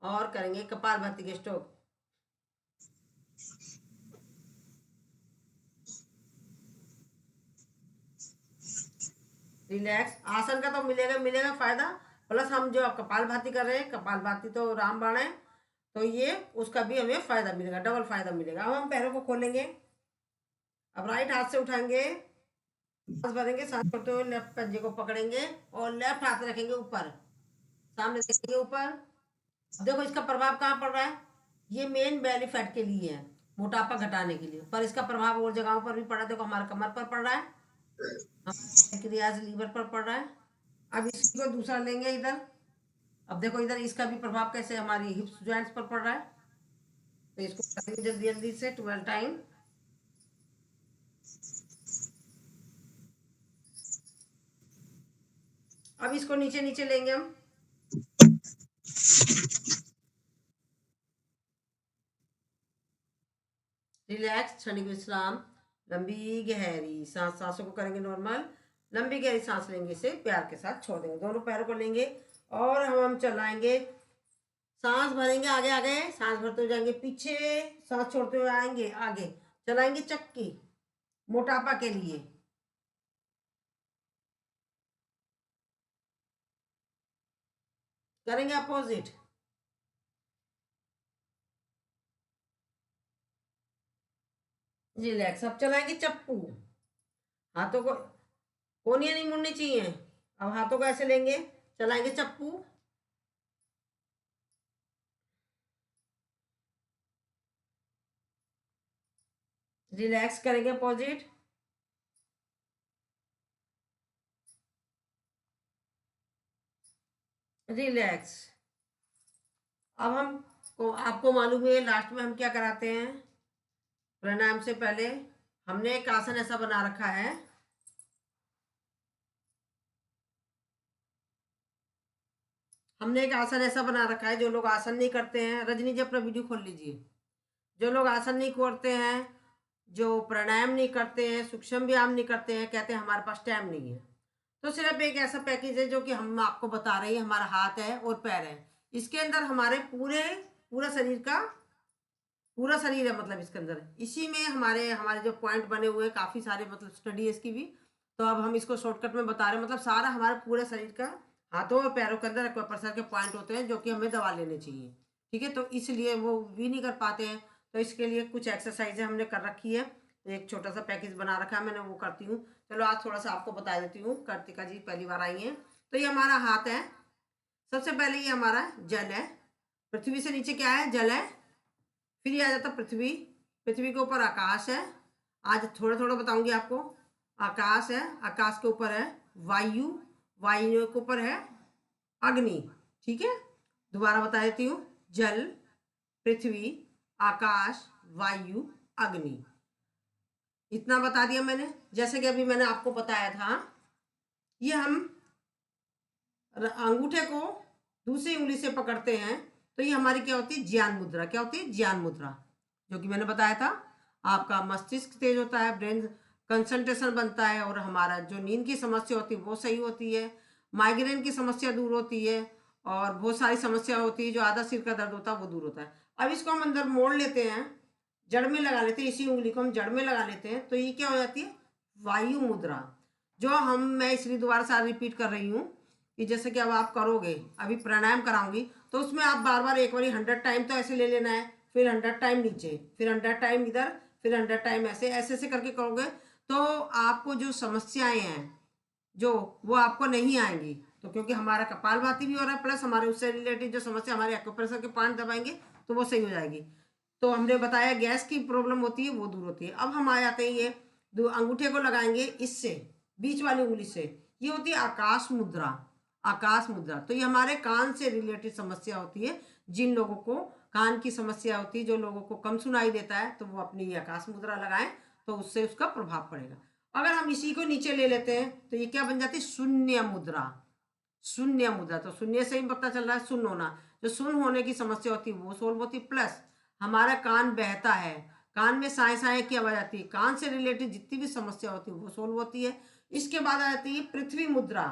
और करेंगे कपालभाति के स्ट्रोक। रिलैक्स, आसन का तो मिलेगा फायदा, प्लस हम जो कपालभाति कर रहे हैं, कपालभाति तो रामबाण है, तो ये उसका भी हमें फायदा मिलेगा, डबल फायदा मिलेगा। अब हम पैरों को खोलेंगे। अब राइट हाथ से उठाएंगे, सांस भरेंगे, सांस छोड़ते हुए लेफ्ट पंजे को पकड़ेंगे और लेफ्ट हाथ रखेंगे ऊपर, सामने देखेंगे ऊपर। देखो इसका प्रभाव कहाँ पड़ रहा है, ये मेन बेली फैट के लिए है, मोटापा घटाने के लिए, पर इसका प्रभाव और जगहों पर भी पड़ रहा है। देखो हमारे कमर पर पड़ रहा है, हमारे क्रियाज लीवर पर पड़ रहा है। अब इसको दूसरा लेंगे इधर। अब देखो इधर इसका भी प्रभाव कैसे हमारी हिप्स जॉइंट्स पर पड़ रहा है, तो इसको करेंगे जल्दी जल्दी से 12 टाइम। अब इसको नीचे नीचे लेंगे हम। रिलैक्स, क्षणिक विश्राम। लंबी गहरी सांस, सांसों को करेंगे नॉर्मल, लंबी गहरी सांस लेंगे, इसे प्यार के साथ छोड़ देंगे। दोनों पैरों को लेंगे और हम चलाएंगे, सांस भरेंगे आगे आगे, सांस भरते हुए जाएंगे पीछे, सांस छोड़ते हुए आएंगे आगे, चलाएंगे चक्की, मोटापा के लिए। करेंगे अपोजिट। रिलैक्स, अब चलाएंगे चप्पू, हाथों को कोनियां नहीं मुड़नी चाहिए। अब हाथों को ऐसे लेंगे, चलाएंगे चप्पू। रिलैक्स, करेंगे अपोजिट। रिलैक्स। अब हम को आपको मालूम है लास्ट में हम क्या कराते हैं, प्राणायाम से पहले हमने एक आसन ऐसा बना रखा है, हमने एक आसन ऐसा बना रखा है, जो लोग आसन नहीं करते हैं, रजनी जी अपना वीडियो खोल लीजिए, जो लोग आसन नहीं करते हैं, जो प्राणायाम नहीं करते हैं, सूक्ष्म व्यायाम नहीं करते हैं, कहते हैं हमारे पास टाइम नहीं है, तो सिर्फ एक ऐसा पैकेज है जो कि हम आपको बता रहे हैं। हमारा हाथ है और पैर है, इसके अंदर हमारे पूरा शरीर का पूरा शरीर है, मतलब इसके अंदर इसी में हमारे हमारे जो पॉइंट बने हुए हैं, काफ़ी सारे, मतलब स्टडी है इसकी भी। तो अब हम इसको शॉर्टकट में बता रहे हैं, मतलब सारा हमारे पूरे शरीर का, हाथों और पैरों के अंदर एक्वाप्रेशर के पॉइंट होते हैं जो कि हमें दबा लेने चाहिए, ठीक है। तो इसलिए वो भी नहीं कर पाते हैं, तो इसके लिए कुछ एक्सरसाइजें हमने कर रखी है, एक छोटा सा पैकेज बना रखा है मैंने, वो करती हूँ। चलो आज थोड़ा सा आपको बता देती हूँ, कार्तिका जी पहली बार आई हैं। तो ये हमारा हाथ है, सबसे पहले ये हमारा जल है, पृथ्वी से नीचे क्या है, जल है। फिर ये आ जाता पृथ्वी, पृथ्वी के ऊपर आकाश है, आज थोड़ा थोड़ा बताऊंगी आपको। आकाश है, आकाश के ऊपर है वायु, वायु के ऊपर है अग्नि, ठीक है। दोबारा बता देती हूँ, जल, पृथ्वी, आकाश, वायु, अग्नि, इतना बता दिया मैंने। जैसे कि अभी मैंने आपको बताया था, ये हम अंगूठे को दूसरी उंगली से पकड़ते हैं, तो ये हमारी क्या होती है, ज्ञान मुद्रा। क्या होती है, ज्ञान मुद्रा, जो कि मैंने बताया था। आपका मस्तिष्क तेज होता है, ब्रेन कंसंट्रेशन बनता है, और हमारा जो नींद की समस्या होती है वो सही होती है, माइग्रेन की समस्या दूर होती है, और बहुत सारी समस्या होती है, जो आधा सिर का दर्द होता है वो दूर होता है। अब इसको हम अंदर मोड़ लेते हैं, जड़ में लगा लेते हैं, इसी उंगली को हम जड़ में लगा लेते हैं, तो ये क्या हो जाती है, वायु मुद्रा। जो मैं इसलिए दोबारा से रिपीट कर रही हूँ कि जैसे कि अब आप करोगे, अभी प्राणायाम कराऊंगी, तो उसमें आप बार बार एक बार 100 टाइम तो ऐसे ले लेना है, फिर 100 टाइम नीचे, फिर 100 टाइम इधर, फिर 100 टाइम ऐसे ऐसे ऐसे करके करोगे, तो आपको जो समस्याएं हैं जो वो आपको नहीं आएंगी। तो क्योंकि हमारा कपालभाति भी हो रहा है, प्लस हमारे उससे रिलेटेड जो समस्या, हमारे एक्यूप्रेशर के पॉइंट दबाएंगे तो वो सही हो जाएगी। तो हमने बताया गैस की प्रॉब्लम होती है, वो दूर होती है। अब हम आ जाते हैं, ये दो अंगूठे को लगाएंगे इससे, बीच वाली उंगली से, ये होती है आकाश मुद्रा। आकाश मुद्रा, तो ये हमारे कान से रिलेटेड समस्या होती है, जिन लोगों को कान की समस्या होती है, जो लोगों को कम सुनाई देता है, तो वो अपनी ये आकाश मुद्रा लगाएं, तो उससे उसका प्रभाव पड़ेगा। अगर हम इसी को नीचे ले लेते हैं तो ये क्या बन जाती है, शून्य मुद्रा। शून्य मुद्रा, तो शून्य से ही पता चल रहा है शून्य होना, जो शून्य होने की समस्या होती है वो सोल्व होती है। प्लस हमारा कान बहता है, कान में साए साए की आवाज आती है, कान से रिलेटेड जितनी भी समस्या होती है वो सोल्व होती है। इसके बाद आ जाती है पृथ्वी मुद्रा,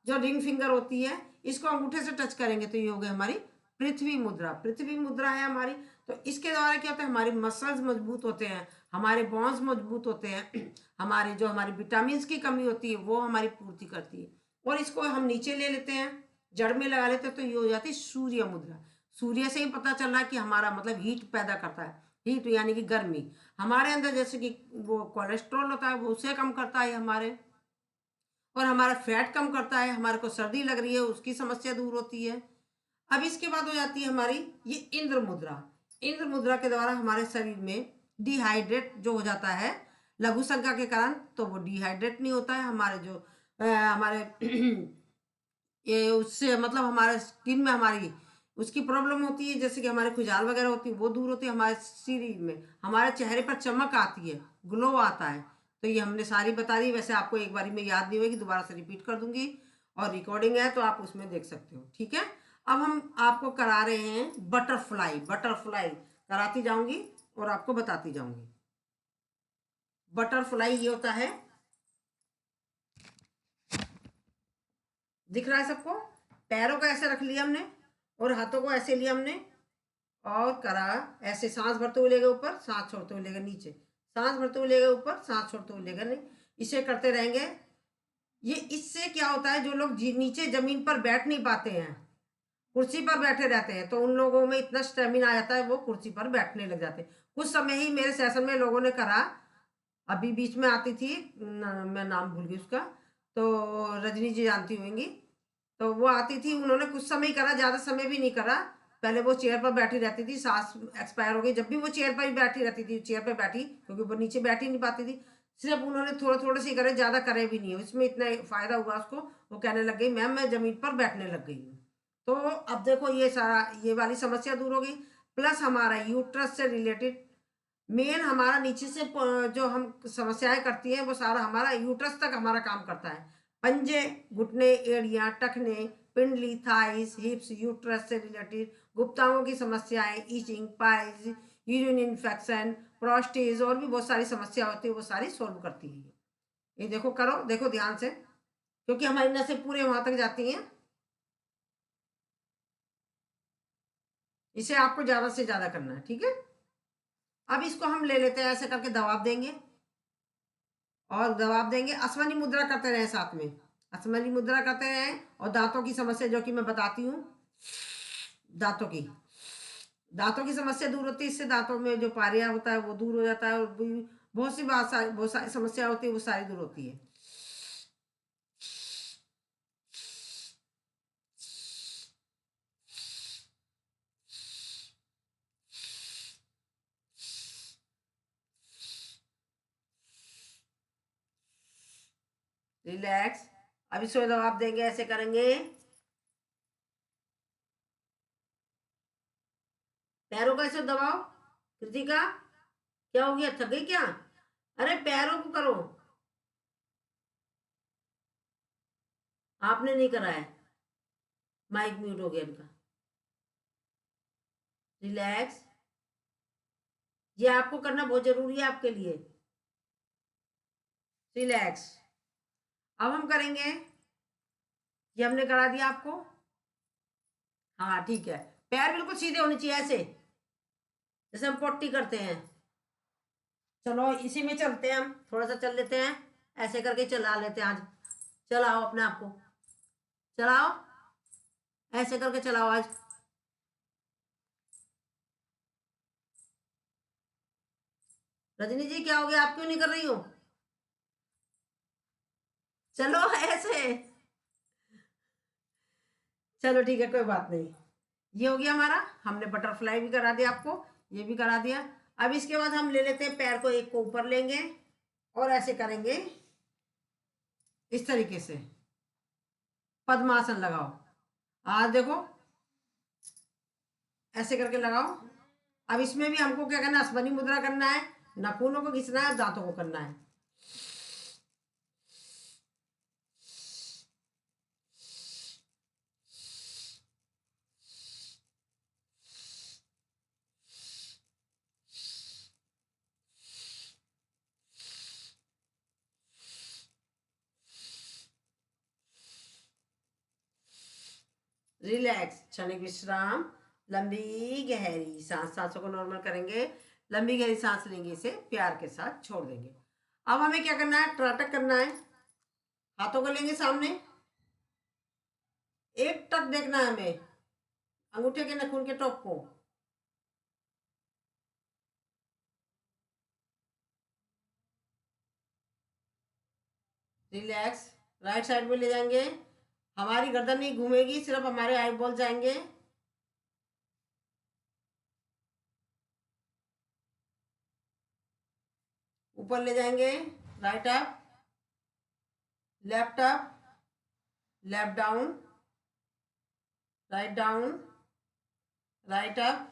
जो रिंग फिंगर होती है, इसको अंगूठे से टच करेंगे तो ये हो गई हमारी पृथ्वी मुद्रा। पृथ्वी मुद्रा है हमारी, तो इसके द्वारा क्या होता है, हमारे मसल्स मजबूत होते हैं, हमारे बोन्स मजबूत होते हैं, हमारी जो हमारी विटामिन की कमी होती है वो हमारी पूर्ति करती है। और इसको हम नीचे ले लेते हैं, जड़ में लगा लेते हैं, तो ये हो जाती है सूर्य मुद्रा। सूर्य से ही पता चल रहा है कि हमारा मतलब हीट पैदा करता है, हीट यानी कि गर्मी हमारे अंदर, जैसे कि वो कोलेस्ट्रॉल होता है वो उसे कम करता है हमारे, और हमारा फैट कम करता है, हमारे को सर्दी लग रही है उसकी समस्या दूर होती है। अब इसके बाद हो जाती है हमारी ये इंद्र मुद्रा। इंद्र मुद्रा के द्वारा हमारे शरीर में डिहाइड्रेट जो हो जाता है लघु शंका के कारण, तो वो डिहाइड्रेट नहीं होता है, हमारे जो हमारे ये उससे मतलब हमारे स्किन में हमारी उसकी प्रॉब्लम होती है, जैसे कि हमारे खुजाल वगैरह होती है वो दूर होती है, हमारे शरीर में हमारे चेहरे पर चमक आती है, ग्लो आता है। तो ये हमने सारी बता दी, वैसे आपको एक बारी में याद नहीं होगी, दोबारा से रिपीट कर दूंगी, और रिकॉर्डिंग है तो आप उसमें देख सकते हो, ठीक है। अब हम आपको करा रहे हैं बटरफ्लाई। बटरफ्लाई कराती जाऊंगी और आपको बताती जाऊंगी। बटरफ्लाई ये होता है, दिख रहा है सबको, पैरों को ऐसे रख लिया हमने और हाथों को ऐसे लिया हमने, और करा ऐसे, सांस भरते हुए लेगा ऊपर, सांस छोड़ते हुए लेगा नीचे, सांस भरते हुए लेगा ऊपर, सांस छोड़ते हुए लेगा नहीं, इसे करते रहेंगे। ये इससे क्या होता है, जो लोग नीचे जमीन पर बैठ नहीं पाते हैं, कुर्सी पर बैठे रहते हैं, तो उन लोगों में इतना स्टेमिना आ जाता है वो कुर्सी पर बैठने लग जाते हैं। कुछ समय ही मेरे सेशन में लोगों ने करा, अभी बीच में आती थी मैं नाम भूल गई उसका, तो रजनी जी जानती होंगी, तो वो आती थी, उन्होंने कुछ समय ही करा, ज़्यादा समय भी नहीं करा। पहले वो चेयर पर बैठी रहती थी, सांस एक्सपायर हो गई, जब भी वो चेयर पर ही बैठी रहती थी, चेयर पर बैठी, क्योंकि वो नीचे बैठ ही नहीं पाती थी। सिर्फ उन्होंने थोड़े थोड़े से करे, ज़्यादा करे भी नहीं, इसमें इतना फायदा हुआ उसको, वो कहने लग गई मैम मैं जमीन पर बैठने लग गई हूँ। तो अब देखो ये सारा, ये वाली समस्या दूर हो गई। प्लस हमारा यूट्रस से रिलेटेड मेन हमारा नीचे से जो हम समस्याएं करती हैं वो सारा हमारा यूट्रस तक हमारा काम करता है। पंजे, घुटने, एड़ियां, टखने, पिंडली, थाइस, हिप्स, यूट्रस से रिलेटेड गुप्तांगों की समस्याएं, ईचिंग, पाइल्स, यूरिन इन्फेक्शन, प्रोस्टेज, और भी बहुत सारी समस्या होती है वो सारी सोल्व करती है। ये देखो, करो, देखो ध्यान से, क्योंकि हमारी नसें पूरे वहां तक जाती हैं। इसे आपको ज्यादा से ज्यादा करना है, ठीक है। अब इसको हम ले लेते हैं, ऐसे करके दबाव देंगे और दबाव देंगे, अश्वनी मुद्रा करते रहे साथ में, अश्वनी मुद्रा करते रहे। और दांतों की समस्या जो कि मैं बताती हूँ, दांतों की, दांतों की समस्या दूर होती है, इससे दांतों में जो पारिया होता है वो दूर हो जाता है, और बहुत सारी समस्या होती है वो सारी दूर होती है। रिलैक्स। अब इसको दबाव देंगे, ऐसे करेंगे, पैरों का ऐसे दबाओ। कृतिका, क्या हो गया, थक गई क्या? अरे पैरों को करो, आपने नहीं करा है, माइक म्यूट हो गया इनका। रिलैक्स, ये आपको करना बहुत जरूरी है आपके लिए। रिलैक्स। अब हम करेंगे, ये हमने करा दिया आपको, हाँ ठीक है। पैर बिल्कुल सीधे होने चाहिए, ऐसे जैसे हम पोट्टी करते हैं। चलो इसी में चलते हैं, हम थोड़ा सा चल लेते हैं, ऐसे करके चला लेते हैं आज। चलाओ अपने आप को, चलाओ, ऐसे करके चलाओ आज। रजनी जी क्या हो गया, आप क्यों नहीं कर रही हो? चलो ऐसे, चलो ठीक है, कोई बात नहीं। ये हो गया हमारा, हमने बटरफ्लाई भी करा दिया आपको, ये भी करा दिया। अब इसके बाद हम ले लेते हैं पैर को, एक को ऊपर लेंगे और ऐसे करेंगे, इस तरीके से पद्मासन लगाओ। आज देखो, ऐसे करके लगाओ। अब इसमें भी हमको क्या करना है, अस्वनी मुद्रा करना है, नाखूनों को घिसना है, दांतों को करना है। रिलैक्स, क्षणिक विश्राम, लंबी गहरी सांस, सांसों को नॉर्मल करेंगे, लंबी गहरी सांस लेंगे, इसे प्यार के साथ छोड़ देंगे। अब हमें क्या करना है, त्राटक करना है। हाथों को लेंगे सामने, एक टक देखना है हमें अंगूठे के नाखून के टॉप को। रिलैक्स, राइट साइड में ले जाएंगे, हमारी गर्दन नहीं घूमेगी, सिर्फ हमारे आई बॉल जाएंगे। ऊपर ले जाएंगे, right up, left down, write down, right up,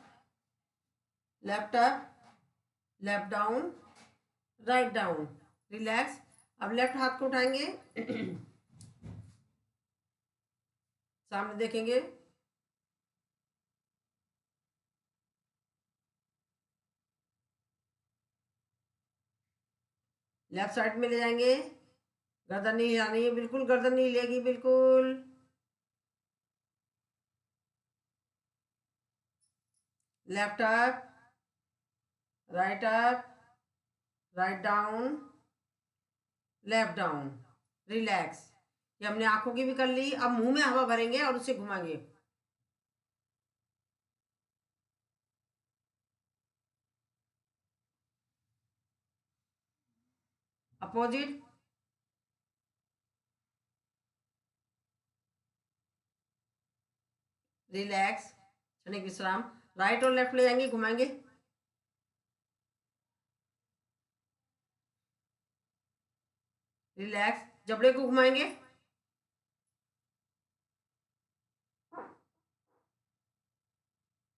left down, write down. Relax. अब लेफ्ट हाथ को उठाएंगे, सामने देखेंगे, लेफ्ट साइड में ले जाएंगे, गर्दन नहीं हिलानी है, बिल्कुल गर्दन नहीं हिलेगी, बिल्कुल। Left up, write down, left down. Relax. ये हमने आंखों की भी कर ली, अब मुंह में हवा भरेंगे और उसे घुमाएंगे। अपोजिट। रिलैक्स, क्षणिक विश्राम, राइट और लेफ्ट ले जाएंगे, घुमाएंगे। रिलैक्स, जबड़े को घुमाएंगे।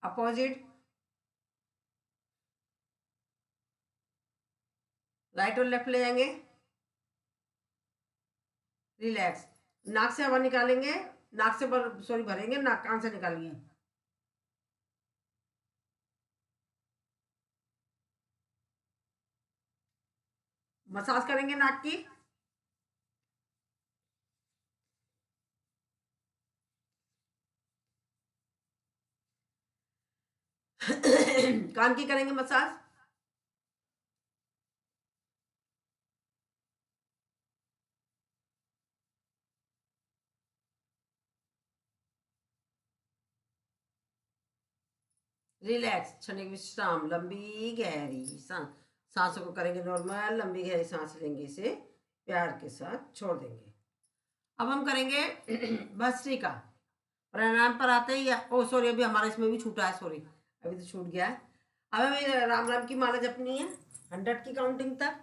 अपोजिट, राइट और लेफ्ट ले जाएंगे। रिलैक्स, नाक से हवा निकालेंगे, नाक से सॉरी भरेंगे, नाक कान से निकालेंगे। मसाज करेंगे नाक की। कान की करेंगे मसाज। रिलैक्स, क्षणिक विश्राम, लंबी गहरी सांसों को करेंगे नॉर्मल, लंबी गहरी सांस लेंगे, इसे प्यार के साथ छोड़ देंगे। अब हम करेंगे भस्त्रिका। प्राणायाम पर आते ही, ओ सॉरी, अभी हमारा इसमें भी छूटा है, सॉरी, अभी तो छूट गया है। अब हमें राम राम की माला जपनी है 100 की काउंटिंग तक।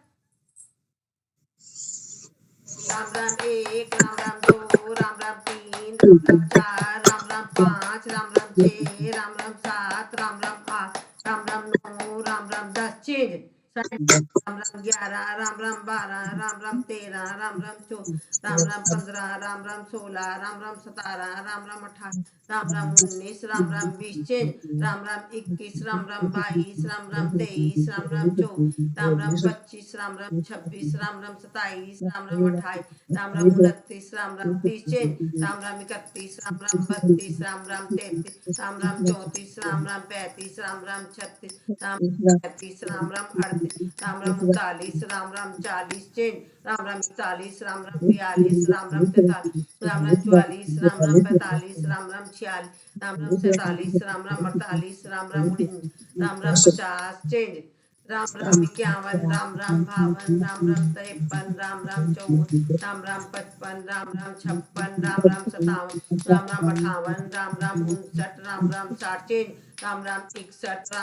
Ram Ram 1, Ram Ram 2, Ram Ram 3, Ram Ram 4, Ram Ram 5, Ram Ram 6, Ram Ram 7, Ram Ram 8, Ram Ram 9, Ram Ram 10। Change. Ram Ram 11, Ram Ram 12, Ram Ram 13, Ram Ram 14, Ram Ram 15, Ram Ram 16, Ram Ram 17, Ram Ram 18, Ram Ram 19, Ram Ram 20। Change. Ram Ram 21, Ram Ram 22, Ram Ram 23, Ram Ram 24, Ram Ram 25, Ram Ram 26, Ram Ram 27, Ram Ram 28, Ram Ram 29, Ram Ram 30। Change. Ram Ram 31, Ram Ram 32, Ram Ram 33, Ram Ram 34, Ram Ram 35, Ram Ram 36, Ram 37, Ram Ram 38, Ram Ram 39, Ram Ram 40। Change. Ram Ram 41, Ram Ram 42, Ram Ram 43, Ram Ram 44, Ram Ram 45, Ram Ram 46, Ram Ram 47, Ram Ram 48, Ram Ram 49, Ram Ram 50। Change. Ram Ram 51, Ram Ram 52, Ram Ram 53, Ram Ram 54, Ram Ram 55, Ram Ram 56, Ram Ram 57, Ram Ram 58, Ram Ram 59, Ram Ram 60। Change. Ram Ram 61, Ram Ram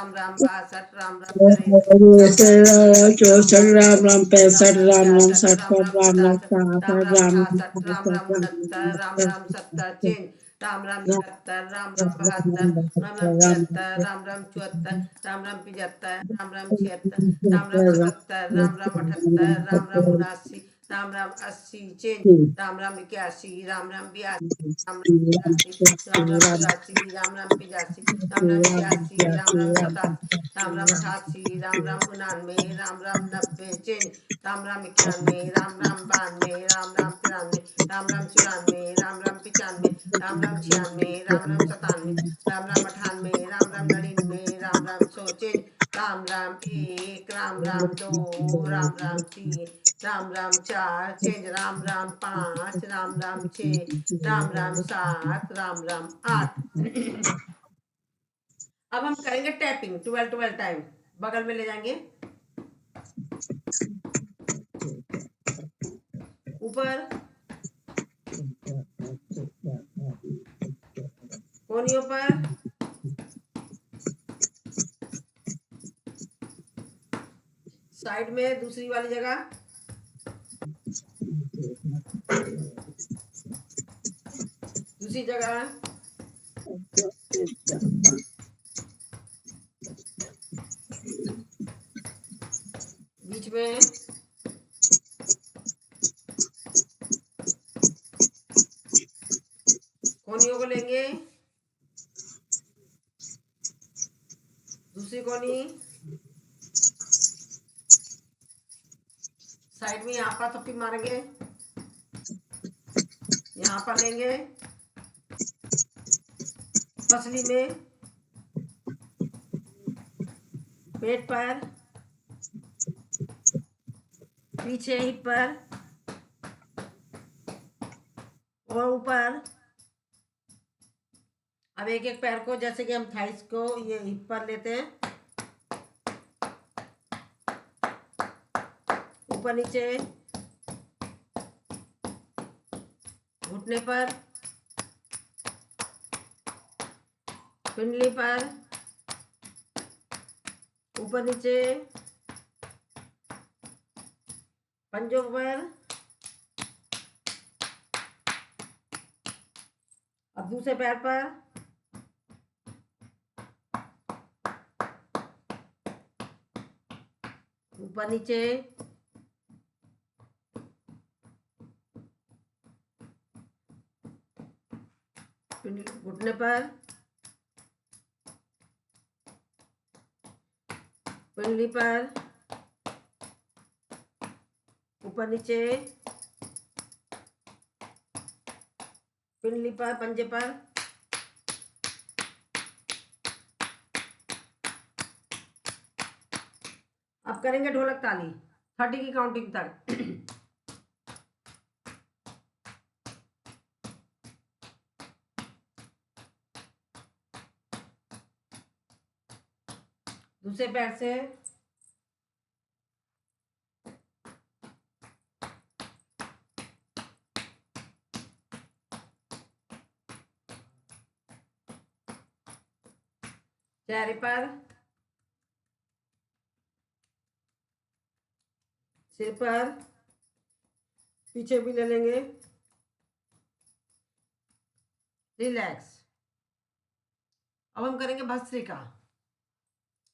62, Ram Ram 63, 64 Ram Ram 65 Ram Ram 66, 67 Ram Ram Ram Ram 67, 68 Ram Ram Ram 68, Ram Ram 69, Ram Ram 70। Change. Ram Ram Ram 73, Ram Ram Ram 72, Ram Ram Ram 73, Ram Ram 74, Ram Ram 75, Ram Ram 76, Ram Ram Ram 77, Ram Ram 78, Ram Ram 79, Ram Ram 80, change, Ram Ram 81, Ram Ram 82, Ram Ram 83, Ram Ram 84, Ram Ram 85, Ram Ram 86, Ram Ram 87, Ram Ram 88, Ram Ram 99, Ram Ram 90, change, Ram Ram 91, Ram Ram 92, Ram Ram 93, Ram Ram 94, Ram Ram 95, Ram Ram 96, Ram Ram 97, Ram Ram 98, Ram Ram 99, Ram Ram 100, change, Ram Ram 1, Ram Ram 2, Ram Ram 3, Ram Ram 4, change, Ram Ram 5, Ram Ram 6, Ram Ram 7, Ram Ram 8। अब हम करेंगे टैपिंग 12 टाइम। बगल में ले जाएंगे, ऊपर कोनियों पर, साइड में दूसरी वाली जगह, दूसरी जगह, बीच में, कोनियों को लेंगे, दूसरी कोनी, साइड में यहाँ पर थप्पी मारेंगे, यहाँ पर लेंगे, पसली में, पेट पर, पीछे हिप पर और ऊपर। अब एक एक पैर को, जैसे कि हम थाइस को ये हिप पर लेते हैं, ऊपर नीचे, घुटने पर, पिंडली पर, ऊपर नीचे, पंजों पर। अब दूसरे पैर पर, ऊपर नीचे, घुटने पर, पिंडली पर, ऊपर नीचे, पिंडली पर, पंजे पर। अब करेंगे ढोलक ताली 30 की काउंटिंग तक। दूसरे पैर से चेहरे पर, सिर पर, पीछे भी ले लेंगे, रिलैक्स। अब हम करेंगे भस्त्रिका।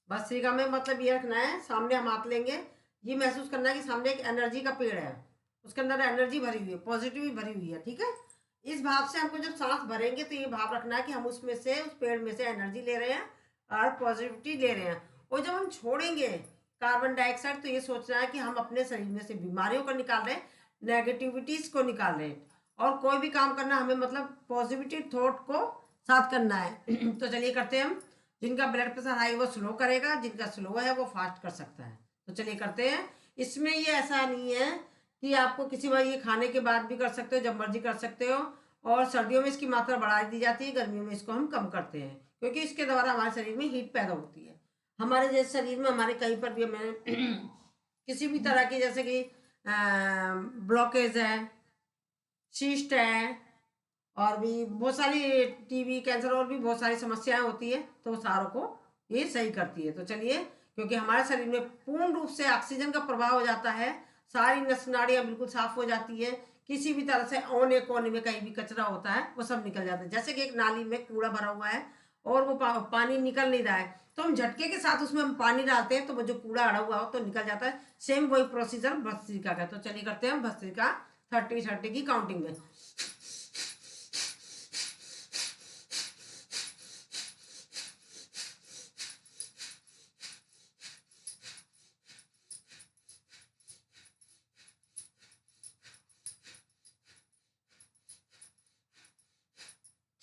भस्त्रिका में मतलब ये रखना है, सामने हम हाथ लेंगे, ये महसूस करना है कि सामने एक एनर्जी का पेड़ है, उसके अंदर एनर्जी भरी हुई है, पॉजिटिव भरी हुई है, ठीक है। इस भाव से हमको जब सांस भरेंगे तो ये भाव रखना है कि हम उसमें से, उस पेड़ में से एनर्जी ले रहे हैं और पॉजिटिविटी ले रहे हैं। और जब हम छोड़ेंगे कार्बन डाइऑक्साइड, तो ये सोचना है कि हम अपने शरीर में से बीमारियों को निकाल रहे हैं, नेगेटिविटीज को निकाल रहे हैं। और कोई भी काम करना हमें मतलब पॉजिटिव थॉट को साथ करना है। तो चलिए करते हैं हम। जिनका ब्लड प्रेशर हाई वो स्लो करेगा, जिनका स्लो है वो फास्ट कर सकता है। तो चलिए करते हैं। इसमें ये ऐसा नहीं है कि आपको किसी बार ये खाने के बाद भी कर सकते हो, जब मर्जी कर सकते हो। और सर्दियों में इसकी मात्रा बढ़ा दी जाती है, गर्मियों में इसको हम कम करते हैं, क्योंकि इसके द्वारा हमारे शरीर में हीट पैदा होती है। हमारे जैसे शरीर में हमारे कहीं पर भी हमें किसी भी तरह की, जैसे कि ब्लॉकेज है, शिस्ट है, और भी बहुत सारी टीबी, कैंसर और भी बहुत सारी समस्याएं होती है, तो सारों को ये सही करती है। तो चलिए, क्योंकि हमारे शरीर में पूर्ण रूप से ऑक्सीजन का प्रभाव हो जाता है, सारी नस नाड़ियाँ बिल्कुल साफ हो जाती है, किसी भी तरह से औने कोने में कहीं भी कचरा होता है वो सब निकल जाता है। जैसे कि एक नाली में कूड़ा भरा हुआ है और वो पानी निकल नहीं रहा है, तो हम झटके के साथ उसमें हम पानी डालते हैं तो वो जो कूड़ा अड़ा हुआ हो तो निकल जाता है। सेम वही प्रोसीजर भस्त्रिका का। तो चलिए करते हैं हम भस्त्रिका 30-30 की काउंटिंग में।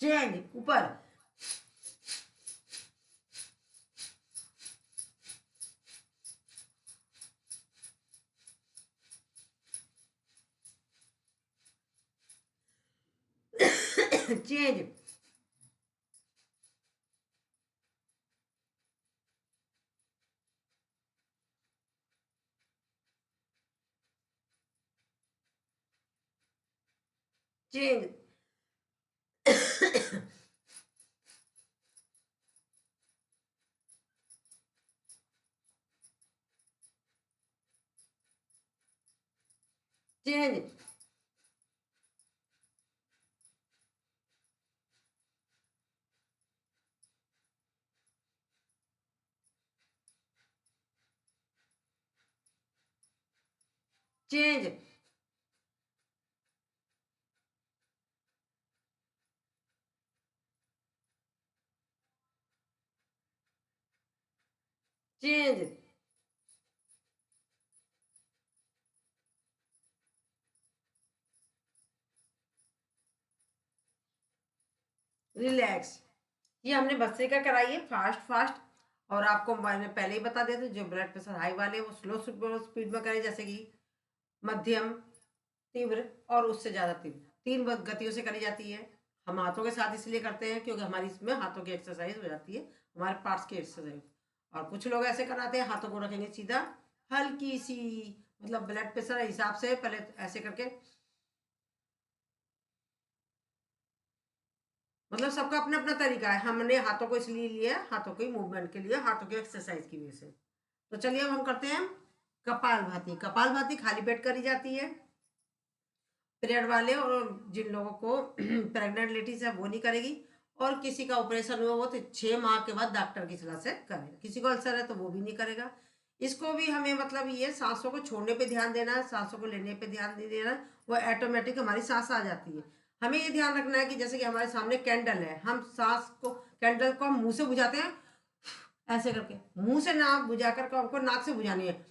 चेंज ऊपर, change, change, change, change, change, relax. ये हमने भस्त्रिका कराई है फास्ट फास्ट, और आपको मैंने पहले ही बता दिया था जो ब्लड प्रेशर हाई वाले वो स्लो स्पीड में करें, जैसे कि मध्यम, तीव्र और उससे ज़्यादा तीव्र, 3 गतियों से करी जाती है। हम हाथों के साथ इसलिए करते हैं क्योंकि हमारी इसमें हाथों की एक्सरसाइज हो जाती है, हमारे पार्ट्स की एक्सरसाइज। और कुछ लोग ऐसे कराते हैं हाथों को रखेंगे सीधा, हल्की सी, मतलब ब्लड प्रेशर हिसाब से पहले ऐसे करके, मतलब सबका अपना अपना तरीका है। हमने हाथों को इसलिए लिया, हाथों के मूवमेंट के लिए, हाथों की एक्सरसाइज की वजह से। तो चलिए अब हम करते हैं कपाल भाती। कपाल भाती खाली पेट करी जाती है। पीरियड वाले और जिन लोगों को प्रेग्नेंट लेडीज है वो नहीं करेगी, और किसी का ऑपरेशन हुआ हो तो 6 माह के बाद डॉक्टर की सलाह से करेगा। किसी को अल्सर है तो वो भी नहीं करेगा। इसको भी हमें मतलब ये सांसों को छोड़ने पे ध्यान देना है, सांसों को लेने पे ध्यान नहीं देना है, वो ऑटोमेटिक हमारी सांस आ जाती है। हमें ये ध्यान रखना है कि जैसे कि हमारे सामने कैंडल है, हम सांस को, कैंडल को हम मुंह से बुझाते हैं ऐसे करके, मुंह से ना बुझा कर हमको नाक से बुझानी है,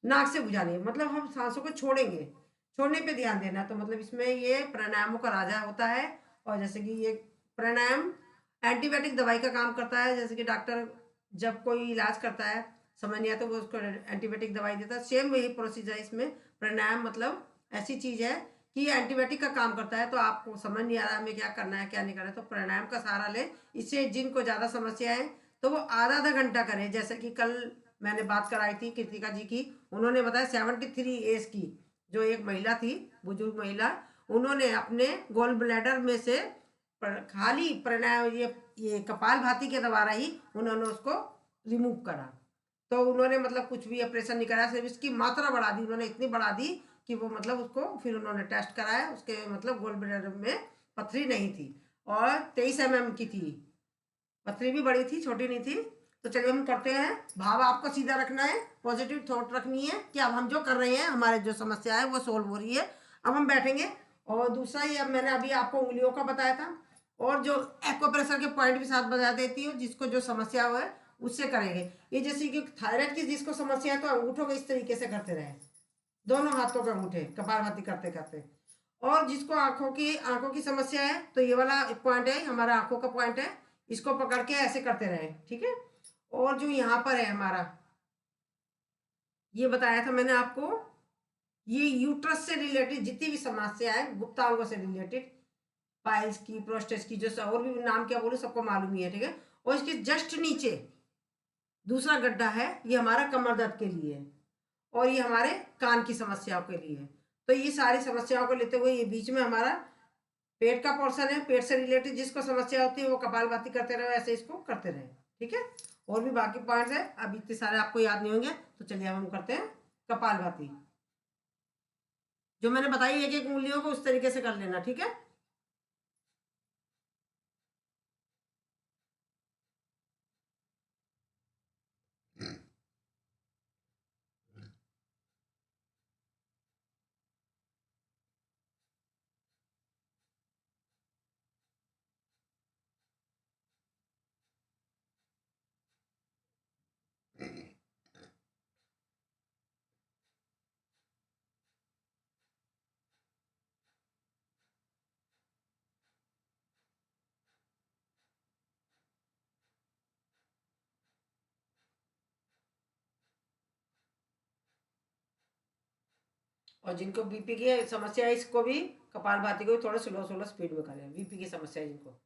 नाक से बुझानी है, मतलब हम सांसों को छोड़ेंगे, छोड़ने पे ध्यान देना। तो मतलब इसमें ये प्राणायामों का राजा होता है। और जैसे कि ये प्राणायाम एंटीबायोटिक दवाई का काम करता है। जैसे कि डॉक्टर जब कोई इलाज करता है समझ नहीं आता तो वो उसको एंटीबायोटिक दवाई देता है, सेम वही प्रोसीजर है इसमें। प्राणायाम मतलब ऐसी चीज है कि ये एंटीबायोटिक का काम करता है। तो आपको समझ नहीं आ रहा हमें क्या करना है क्या नहीं करना है, तो प्राणायाम का सहारा ले। इससे जिनको ज्यादा समस्या है तो वो आधा आधा घंटा करें। जैसे कि कल मैंने बात कराई थी कृतिका जी की, उन्होंने बताया 73 एज की जो एक महिला थी, बुजुर्ग महिला, उन्होंने अपने गोल ब्लैडर में से खाली प्राणायाम ये कपाल भाती के द्वारा ही उन्होंने उसको रिमूव करा। तो उन्होंने मतलब कुछ भी ऑपरेशन नहीं कराया, सिर्फ इसकी मात्रा बढ़ा दी उन्होंने, इतनी बढ़ा दी कि वो मतलब उसको फिर उन्होंने टेस्ट कराया, उसके मतलब गोल ब्लैडर में पथरी नहीं थी और 23 mm की थी, पथरी भी बड़ी थी छोटी नहीं थी। तो चलिए हम करते हैं। भाव आपको सीधा रखना है, पॉजिटिव थॉट रखनी है कि अब हम जो कर रहे हैं हमारे जो समस्या है वो सोल्व हो रही है। अब हम बैठेंगे। और दूसरा ये, अब मैंने अभी आपको उंगलियों का बताया था, और जो एक्वाप्रेशर के पॉइंट भी साथ बता देती हूँ, जिसको जो समस्या हो है उससे करेंगे। ये जैसे कि थायराइड की जिसको समस्या है तो अंगूठों को इस तरीके से करते रहे, दोनों हाथों के अंगूठे कपालभाति करते करते। और जिसको आंखों की समस्या है तो ये वाला पॉइंट है हमारा आंखों का पॉइंट है, इसको पकड़ के ऐसे करते रहे, ठीक है। और जो यहाँ पर है हमारा, ये बताया था मैंने आपको, ये यूट्रस से रिलेटेड जितनी भी समस्या है, गुप्तांगों से रिलेटेड, पाइल्स की, प्रोस्टेट की, जो और भी नाम क्या बोलूं सबको मालूम ही है, ठीक है। और इसके जस्ट नीचे दूसरा गड्ढा है, ये हमारा कमर दर्द के लिए है, और ये हमारे कान की समस्याओं के लिए है। तो ये सारी समस्याओं को लेते हुए ये बीच में हमारा पेट का पोर्शन है, पेट से रिलेटेड जिसको समस्या होती है वो कपालभाति करते रहे, ऐसे इसको करते रहे, ठीक है। और भी बाकी पॉइंट्स है, अब इतने सारे आपको याद नहीं होंगे, तो चलिए अब हम करते हैं कपालभाति। जो मैंने बताई एक एक उंगलियों को उस तरीके से कर लेना, ठीक है। और जिनको बीपी की समस्या है, इसको भी कपालभाति को भी थोड़ा स्लो स्लो स्पीड में करें, बीपी की समस्या है जिनको।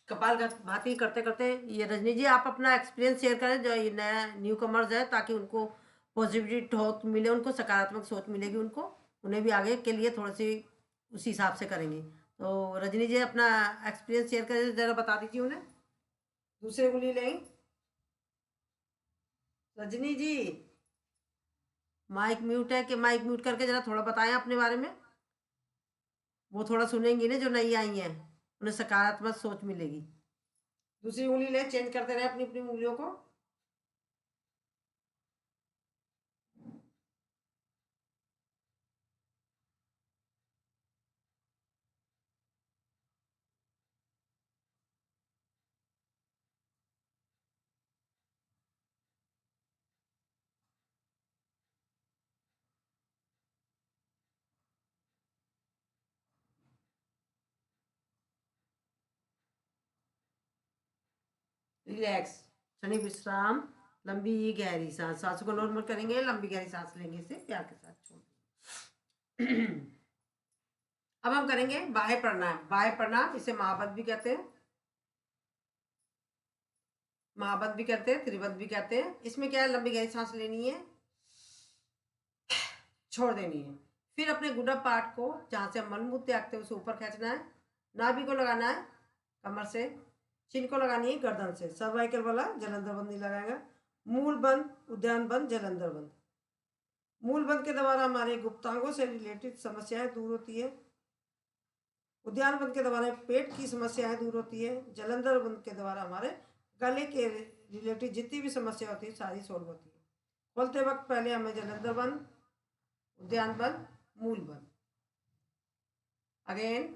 कपालभाति करते करते ये रजनी जी आप अपना एक्सपीरियंस शेयर करें, जो ये नया न्यू कमर्स है, ताकि उनको पॉजिटिव सोच मिले, उनको सकारात्मक सोच मिलेगी, उनको उन्हें भी आगे के लिए थोड़ी सी उसी हिसाब से करेंगे। तो रजनी जी अपना एक्सपीरियंस शेयर करें, जरा बता दीजिए उन्हें। दूसरे उंगली लें, रजनी जी माइक म्यूट है कि माइक म्यूट करके जरा थोड़ा बताएं अपने बारे में। वो थोड़ा सुनेंगी ना, जो नई आई हैं उन्हें सकारात्मक सोच मिलेगी। दूसरी उंगली ले, चेंज करते रहे अपनी अपनी उंगलियों को। रिलैक्स, क्षणिक विश्राम, लंबी गहरी सांस, सांसों को नॉर्मल करेंगे, लंबी गहरी सांस लेंगे, इसे प्यार के साथ छोड़। अब हम करेंगे बाह्य प्राणायाम। बाह्य प्राणायाम इसे महावत भी कहते हैं, महावत भी कहते हैं, त्रिवत भी कहते हैं। इसमें क्या है, लंबी गहरी सांस लेनी है, छोड़ देनी है, फिर अपने गुडप पार्ट को जहाँ से हम मलमूत्र त्यागते हैं उसे ऊपर खींचना है, नाभि को लगाना है कमर से, चिन को लगानी है गर्दन से, सर्वाइकल वाला जलंधर बंद नहीं लगाएगा, मूल बंद, उद्यान बंद, जलंधर बंद। मूल बंद के द्वारा हमारे गुप्तांगों से रिलेटेड समस्याएं दूर होती है, उद्यान बंद के द्वारा पेट की समस्याएं दूर होती है, जलंधर बंद के द्वारा हमारे गले के रिलेटेड जितनी भी समस्या होती है सारी सोल्व होती है। खोलते वक्त पहले हमें जलंधर बंद, उद्यान बंद, मूल बंद। Again,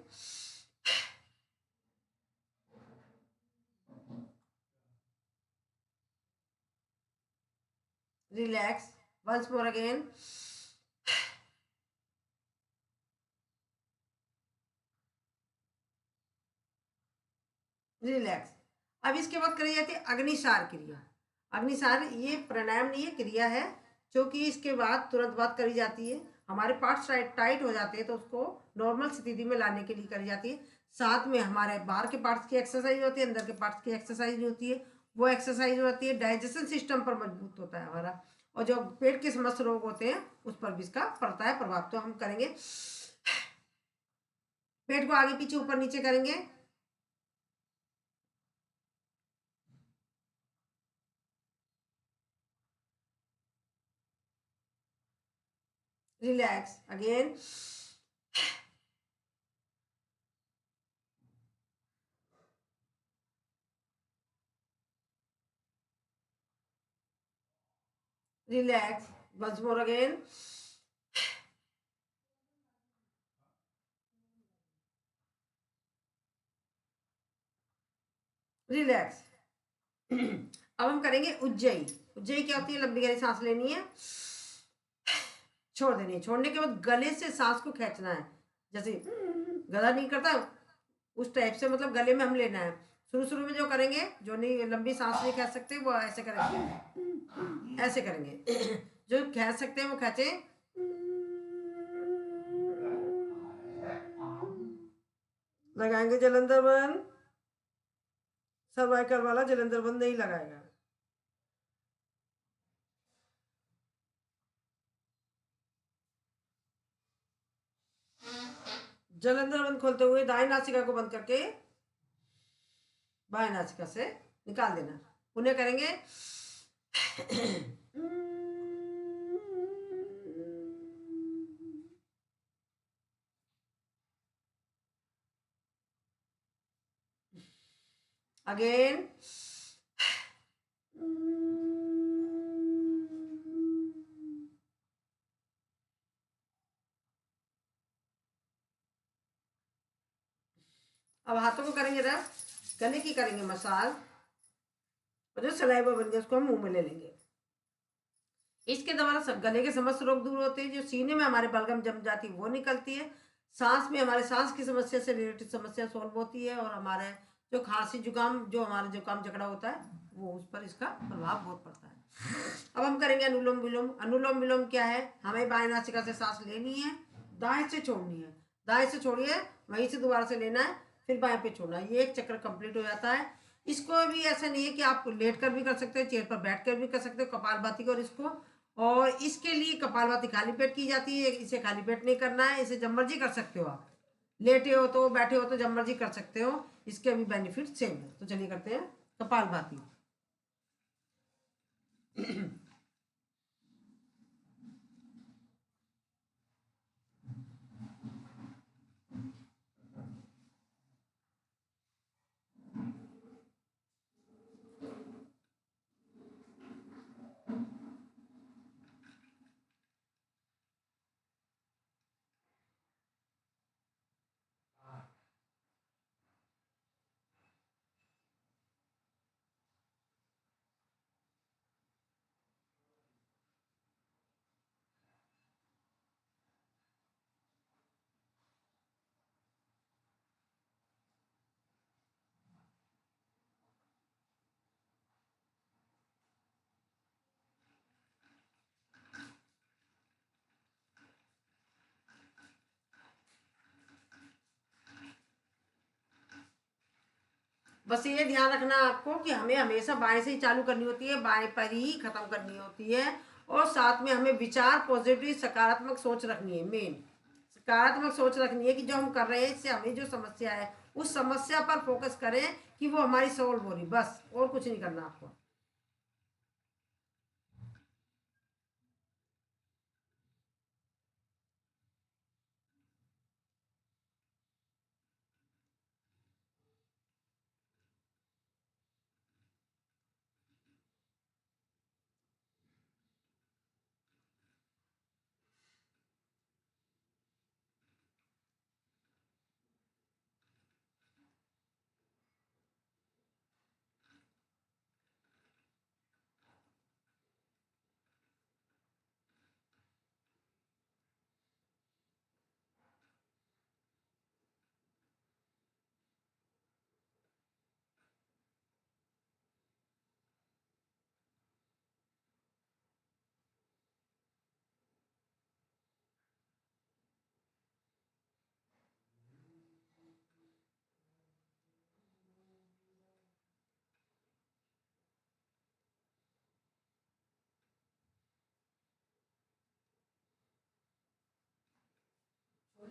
relax, once more again, relax. अब इसके बाद करी जाती है अग्निसार क्रिया। अग्निसार ये प्राणायाम नहीं है, क्रिया है, जो कि इसके बाद तुरंत बाद करी जाती है। हमारे पार्ट्स टाइट हो जाते हैं तो उसको नॉर्मल स्थिति में लाने के लिए करी जाती है। साथ में हमारे बाहर के पार्ट्स की एक्सरसाइज होती है, अंदर के पार्ट्स की एक्सरसाइज होती है, वो एक्सरसाइज होती है, डाइजेशन सिस्टम पर मजबूत होता है हमारा, और जो पेट के समस्त रोग होते हैं उस पर भी इसका पड़ता है प्रभाव। तो हम करेंगे, पेट को आगे पीछे ऊपर नीचे करेंगे। Relax again, relax, once more again, relax. अब हम करेंगे उज्जयी। उज्जयी क्या होती है? लंबी गहरी सांस लेनी है, छोड़ देनी है, छोड़ने के बाद गले से सांस को खींचना है, जैसे गला नहीं करता उस टाइप से, मतलब गले में हम लेना है। शुरू शुरू में जो करेंगे, जो नहीं लंबी सांस नहीं खींच सकते वो ऐसे करेंगे, ऐसे करेंगे। जो खींच सकते हैं वो खींचे, लगाएंगे जलंधर बंद, सर्वाइकल वाला जलंधर बंद नहीं लगाएगा। जलंधर बंद खोलते हुए दाएं नासिका को बंद करके बाएं नासिका से निकाल देना। पुनः करेंगे, अगेन, अब हाथों को करेंगे रब, गले की करेंगे मसाज, और जो सलाइवा बन गया उसको हम मुंह में ले लेंगे। इसके द्वारा सब गले के समस्त रोग दूर होते हैं। जो सीने में हमारे बलगम जम जाती है वो निकलती है, सांस में हमारे सांस की समस्या से रिलेटेड समस्या सॉल्व होती है, और हमारे जो खांसी जुकाम, जो हमारा जुकाम जकड़ा होता है वो उस पर इसका प्रभाव बहुत पड़ता है। अब हम करेंगे अनुलोम विलोम। अनुलोम विलोम क्या है? हमें बाएं नासिका से सांस लेनी है, दाएं से छोड़नी है, दाएं से छोड़िए, वहीं से दोबारा से लेना है, फिर बाएं पे छोड़ना है। ये एक चक्र कंप्लीट हो जाता है। इसको भी ऐसा नहीं है कि आप लेट कर भी कर सकते हो, चेयर पर बैठ कर भी कर सकते हो कपालभाति को, और इसको, और इसके लिए कपालभाति खाली पेट की जाती है, इसे खाली पेट नहीं करना है, इसे जब मर्जी कर सकते हो आप, लेटे हो तो बैठे हो तो जब मर्जी कर सकते हो, इसके भी बेनिफिट सेम है। तो चलिए करते हैं कपालभाति। बस ये ध्यान रखना आपको कि हमें हमेशा बाएं से ही चालू करनी होती है, बाएं पर ही खत्म करनी होती है, और साथ में हमें विचार पॉजिटिव सकारात्मक सोच रखनी है। मेन सकारात्मक सोच रखनी है कि जो हम कर रहे हैं इससे हमें जो समस्या है उस समस्या पर फोकस करें कि वो हमारी सॉल्व हो रही, बस और कुछ नहीं करना आपको।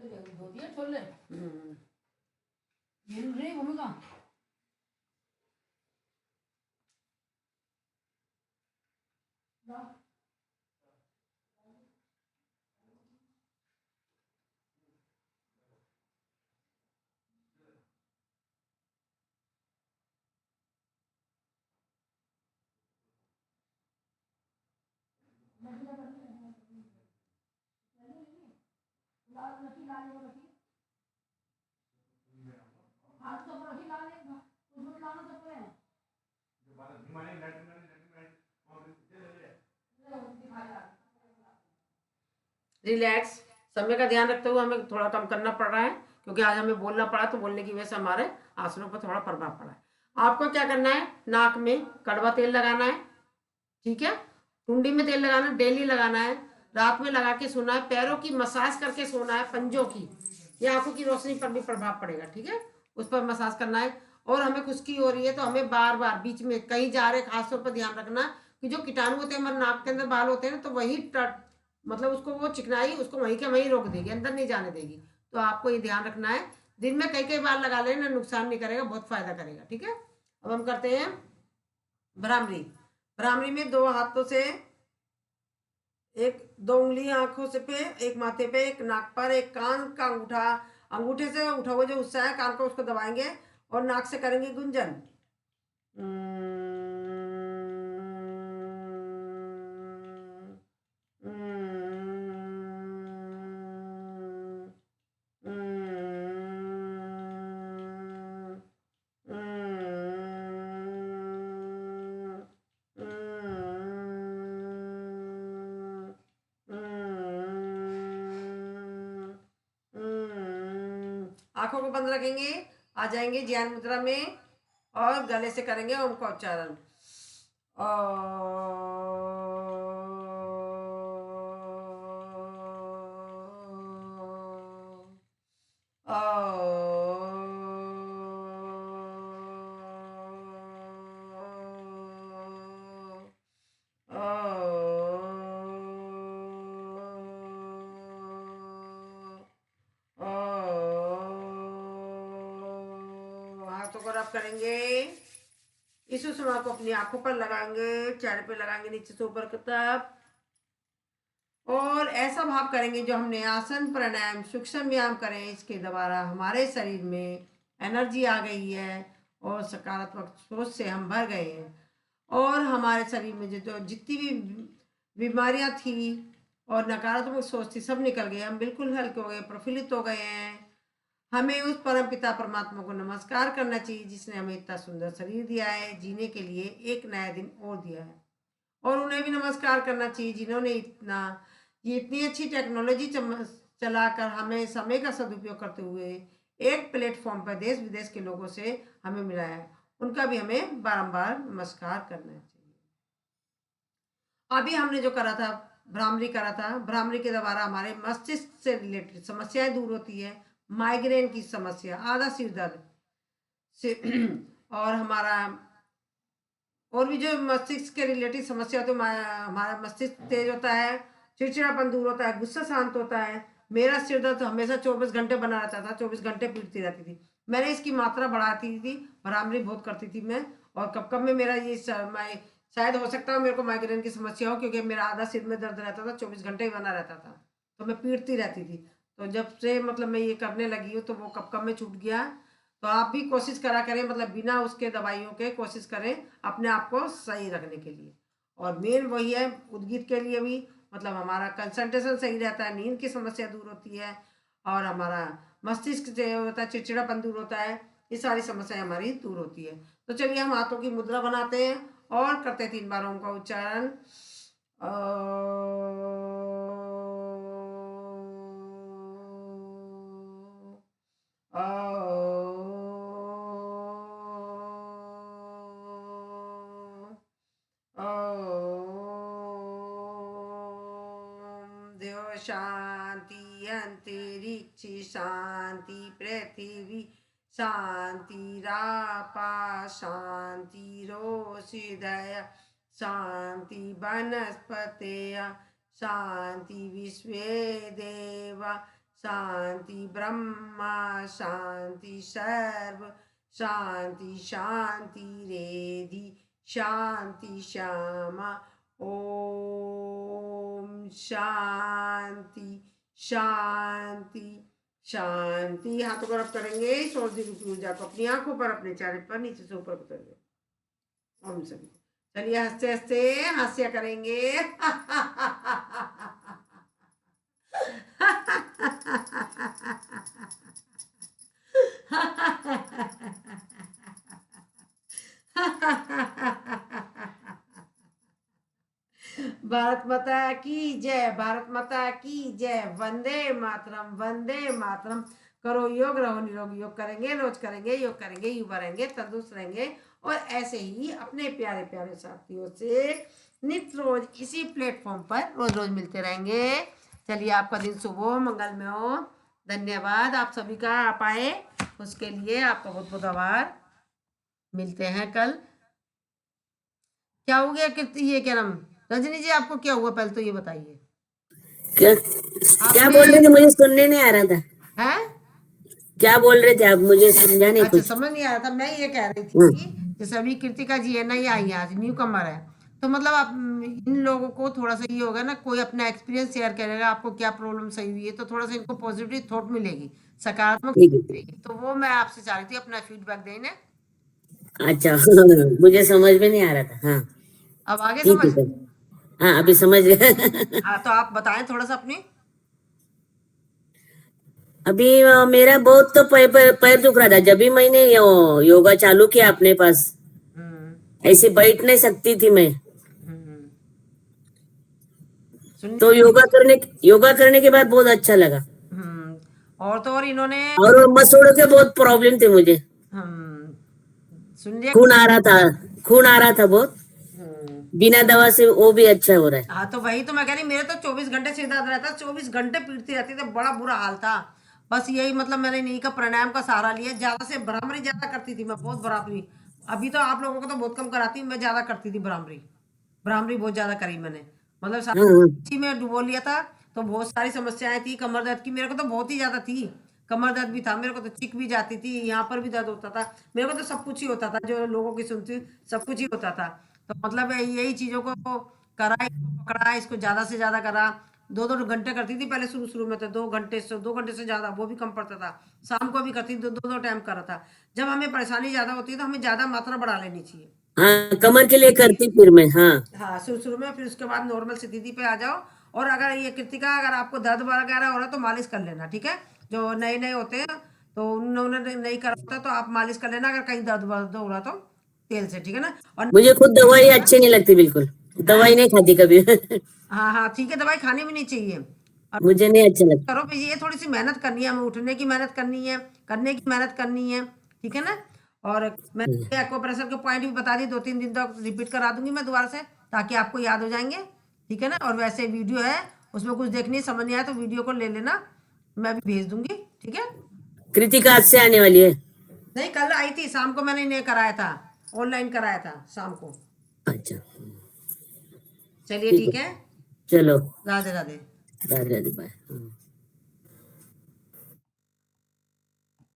धो दिया छोले हम्म, ये रही भूमिका रिलैक्स। समय का ध्यान रखते हुए हमें थोड़ा कम करना पड़ रहा है, क्योंकि आज हमें बोलना पड़ा, तो बोलने की वजह से हमारे आसनों पर थोड़ा प्रभाव पड़ा है। आपको क्या करना है, नाक में कड़वा तेल लगाना है, ठीक है, टुंडी में तेल लगाना है, डेली लगाना है, रात में लगा के सोना है, पैरों की मसाज करके सोना है, पंजों की, ये आंखों की रोशनी पर भी प्रभाव पड़ेगा, ठीक है, उस पर मसाज करना है। और हमें खुश्की हो रही है तो हमें बार बार बीच में कहीं जा रहे खासतौर पर ध्यान रखना कि जो कीटाणु होते हैं हमारे नाक के अंदर, बाल होते हैं ना, तो वही मतलब उसको वो चिकनाई उसको वहीं के वहीं रोक देगी, अंदर नहीं जाने देगी। तो आपको ये ध्यान रखना है, दिन में कई कई बार लगा लेना, नुकसान नहीं करेगा, बहुत फायदा करेगा, ठीक है। अब हम करते हैं भ्रामरी। भ्रामरी में दो हाथों से, एक दो उंगली आंखों से पे, एक माथे पे, एक नाक पर, एक कान का अंगूठा, अंगूठे से उठा हुआ जो हिस्सा है कान को, उसको दबाएंगे और नाक से करेंगे गुंजन। आंखों को बंद रखेंगे, आ जाएंगे ज्ञान मुद्रा में और गले से करेंगे ओम का उच्चारण। हाथों को रब करेंगे, इस सुषमा को अपनी आंखों पर लगाएंगे, चेहरे पे लगाएंगे, नीचे से ऊपर की तरफ, और ऐसा भाव करेंगे जो हमने आसन प्राणायाम सूक्ष्म व्यायाम करें, इसके द्वारा हमारे शरीर में एनर्जी आ गई है और सकारात्मक सोच से हम भर गए हैं, और हमारे शरीर में जो जितनी भी बीमारियां थी और नकारात्मक सोच थी सब निकल गई, हम बिल्कुल हल्के हो गए, प्रफुल्लित हो गए हैं। हमें उस परम पिता परमात्मा को नमस्कार करना चाहिए जिसने हमें इतना सुंदर शरीर दिया है, जीने के लिए एक नया दिन और दिया है, और उन्हें भी नमस्कार करना चाहिए जिन्होंने ये इतनी अच्छी टेक्नोलॉजी चलाकर हमें समय का सदुपयोग करते हुए एक प्लेटफॉर्म पर देश विदेश के लोगों से हमें मिलाया है, उनका भी हमें बारंबार नमस्कार करना चाहिए। अभी हमने जो करा था, भ्रामरी करा था, भ्रामरी के द्वारा हमारे मस्तिष्क से रिलेटेड समस्याएं दूर होती है, माइग्रेन की समस्या, आधा सिर दर्द से और हमारा और भी जो मस्तिष्क के रिलेटेड समस्या होती है, हमारा मस्तिष्क तेज होता है, चिड़चिड़ापन दूर होता है, गुस्सा शांत होता है। मेरा सिर दर्द हमेशा 24 घंटे बना रहता था, 24 घंटे पीटती रहती थी, मैंने इसकी मात्रा बढ़ाती थी, भ्रामरी बहुत करती थी मैं, और कब कब में मेरा ये मैं शायद हो सकता है मेरे को माइग्रेन की समस्या हो, क्योंकि मेरा आधा सिर में दर्द रहता था, 24 घंटे ही बना रहता था, तो मैं पीटती रहती थी। तो जब से मतलब मैं ये करने लगी हूँ तो वो कब कब में छूट गया। तो आप भी कोशिश करा करें, मतलब बिना उसके दवाइयों के कोशिश करें अपने आप को सही रखने के लिए। और मेन वही है, उद्गीत के लिए भी मतलब हमारा कंसंट्रेशन सही रहता है, नींद की समस्या दूर होती है, और हमारा मस्तिष्क जो होता है चिड़चिड़ापन दूर होता है, ये सारी समस्याएं हमारी दूर होती है। तो चलिए हम हाथों की मुद्रा बनाते हैं और करते हैं 3 बार ओम का उच्चारण। देव शांति, अंतरिक्ष शांति, पृथ्वी शांति, रापा शांति, रोषधय शांति, वनस्पतय शांति, विश्वे देव शांति ब्रह्मा शांति सर्व शांति शांति रेधि शांति श्यामा ओम शांति शांति शांति। हाथों को रब करेंगे इस और दिल की ऊर्जा को अपनी आंखों पर, अपने चेहरे पर, नीचे से ऊपर उतरेंगे। ओम सभी चलिए हंसते हंसते हास्य करेंगे। भारत माता की जय, भारत माता की जय। वंदे मातरम, वंदे मातरम। करो योग, रहो निरोग। योग करेंगे, रोज करेंगे, योग करेंगे, युवा रहेंगे, तंदुरुस्त रहेंगे और ऐसे ही अपने प्यारे प्यारे साथियों से नित्य रोज इसी प्लेटफॉर्म पर रोज रोज मिलते रहेंगे। चलिए आपका दिन शुभ हो, मंगलमय हो। धन्यवाद आप सभी का, आप आए उसके लिए आपका बहुत बहुत आभार। मिलते हैं कल। क्या हो गया कीर्ति, ये क्या नाम, रजनी जी आपको क्या हुआ पहले तो ये बताइए। क्या क्या बोल रहे थे, मुझे सुनने नहीं आ रहा था। हैं? क्या बोल रहे थे आप, मुझे समझा नहीं अच्छा कुछ। समझ नहीं आ रहा था। मैं ये कह रही थी कि जैसे अभी कृतिका जी है ना, ये आई है आज, न्यू कमर है, तो मतलब आप इन लोगों को थोड़ा सा ये होगा ना, कोई अपना एक्सपीरियंस शेयर करेगा, आपको क्या प्रॉब्लम सही हुई है, तो थोड़ा सा इनको पॉजिटिव थॉट मिलेगी, सकारात्मक ठीक है। मिलेगी। तो वो मैं आपसे चाह रही थी अपना फीडबैक देने। अच्छा मुझे समझ में नहीं आ रहा था। हाँ अब आगे ठीक समझ। है सर। हाँ अभी समझ गए। हाँ तो आप बताएं थोड़ा सा अपनी। अभी मेरा बहुत तो पैर दुख रहा था जब भी मैंने योगा चालू किया अपने पास। हम्म ऐसे बैठ नहीं सकती थी मैं। हम्म। सुनिए। तो योगा करने के बाद बहुत अच्छा लगा। और तो और इन्होंने और मसोड़ों के बहुत प्रॉब्लम थे मुझे। सुनिए। खून आ रहा था, खून आ रहा था बहुत। हम्म। बिना दवा से वो भी अच्छा हो रहा है। हाँ तो वही तो मैं कह रही, मेरे तो 24 घंटे सिर दर्द रहता, 24 घंटे पीटती रहती थी, बड़ा बुरा हाल था। बस यही मतलब मैंने इन्हीं का प्राणायाम का सहारा लिया। ज्यादा से भ्रामरी ज्यादा करती थी मैं, बहुत भ्रामरी। अभी तो आप लोगों को तो बहुत कम कराती हूँ, मैं ज्यादा करती थी भ्रामरी। भ्रामरी बहुत ज्यादा करी मैंने, मतलब हाँ हाँ। इसी में डुबो लिया था। तो बहुत सारी समस्याएं थी, कमर दर्द की मेरे को तो बहुत ही ज्यादा थी। कमर दर्द भी था मेरे को, तो चिक भी जाती थी, यहाँ पर भी दर्द होता था मेरे को, तो सब कुछ ही होता था जो लोगों की सुनती, सब कुछ ही होता था। तो मतलब यही चीजों को करा, इसको पकड़ा, इसको ज्यादा से ज्यादा करा। 2-2 घंटे करती थी पहले, शुरू शुरू में तो 2 घंटे से ज्यादा, वो भी कम पड़ता था। शाम को भी करती थी, दो दो टाइम करा था। जब हमें परेशानी ज्यादा होती है तो हमें ज्यादा मात्रा बढ़ा लेनी चाहिए। हाँ कमर के लिए करती फिर मैं। हाँ हाँ शुरू शुरू में, फिर उसके बाद नॉर्मल स्थिति पे आ जाओ। और अगर ये कृतिका, अगर आपको दर्द वगैरह हो रहा है तो मालिश कर लेना, ठीक है। जो नए नए होते हैं तो उन्होंने नहीं करा होता तो आप मालिश कर लेना, अगर कहीं दर्द वर्द हो रहा तो तेल से, ठीक है ना। और मुझे खुद दवाई अच्छी नहीं लगती बिल्कुल। हाँ दवाई नहीं खाती कभी। हाँ हाँ, ठीक है, दवाई खानी भी नहीं चाहिए। और मुझे नहीं अच्छा लगता। करो भाई, ये थोड़ी सी मेहनत करनी है, हमें उठने की मेहनत करनी है, करने की मेहनत करनी है, ठीक है ना। और मैं एक्वाप्रेशर के पॉइंट भी बता दी, 2-3 दिन तक रिपीट करा दूंगी मैं दोबारा से, ताकि आपको याद हो जाएंगे, ठीक है ना। और वैसे वीडियो है, उसमें कुछ देखने समझ नहीं आया तो वीडियो को ले लेना, मैं भी भेज दूंगी, ठीक है। कृतिका आज से आने वाली है। नहीं, कल आई थी शाम को, मैंने इन्हें कराया था, ऑनलाइन कराया था शाम को। अच्छा चलिए ठीक ठीक है। है। चलो राधे राधे। राधे राधे बाय।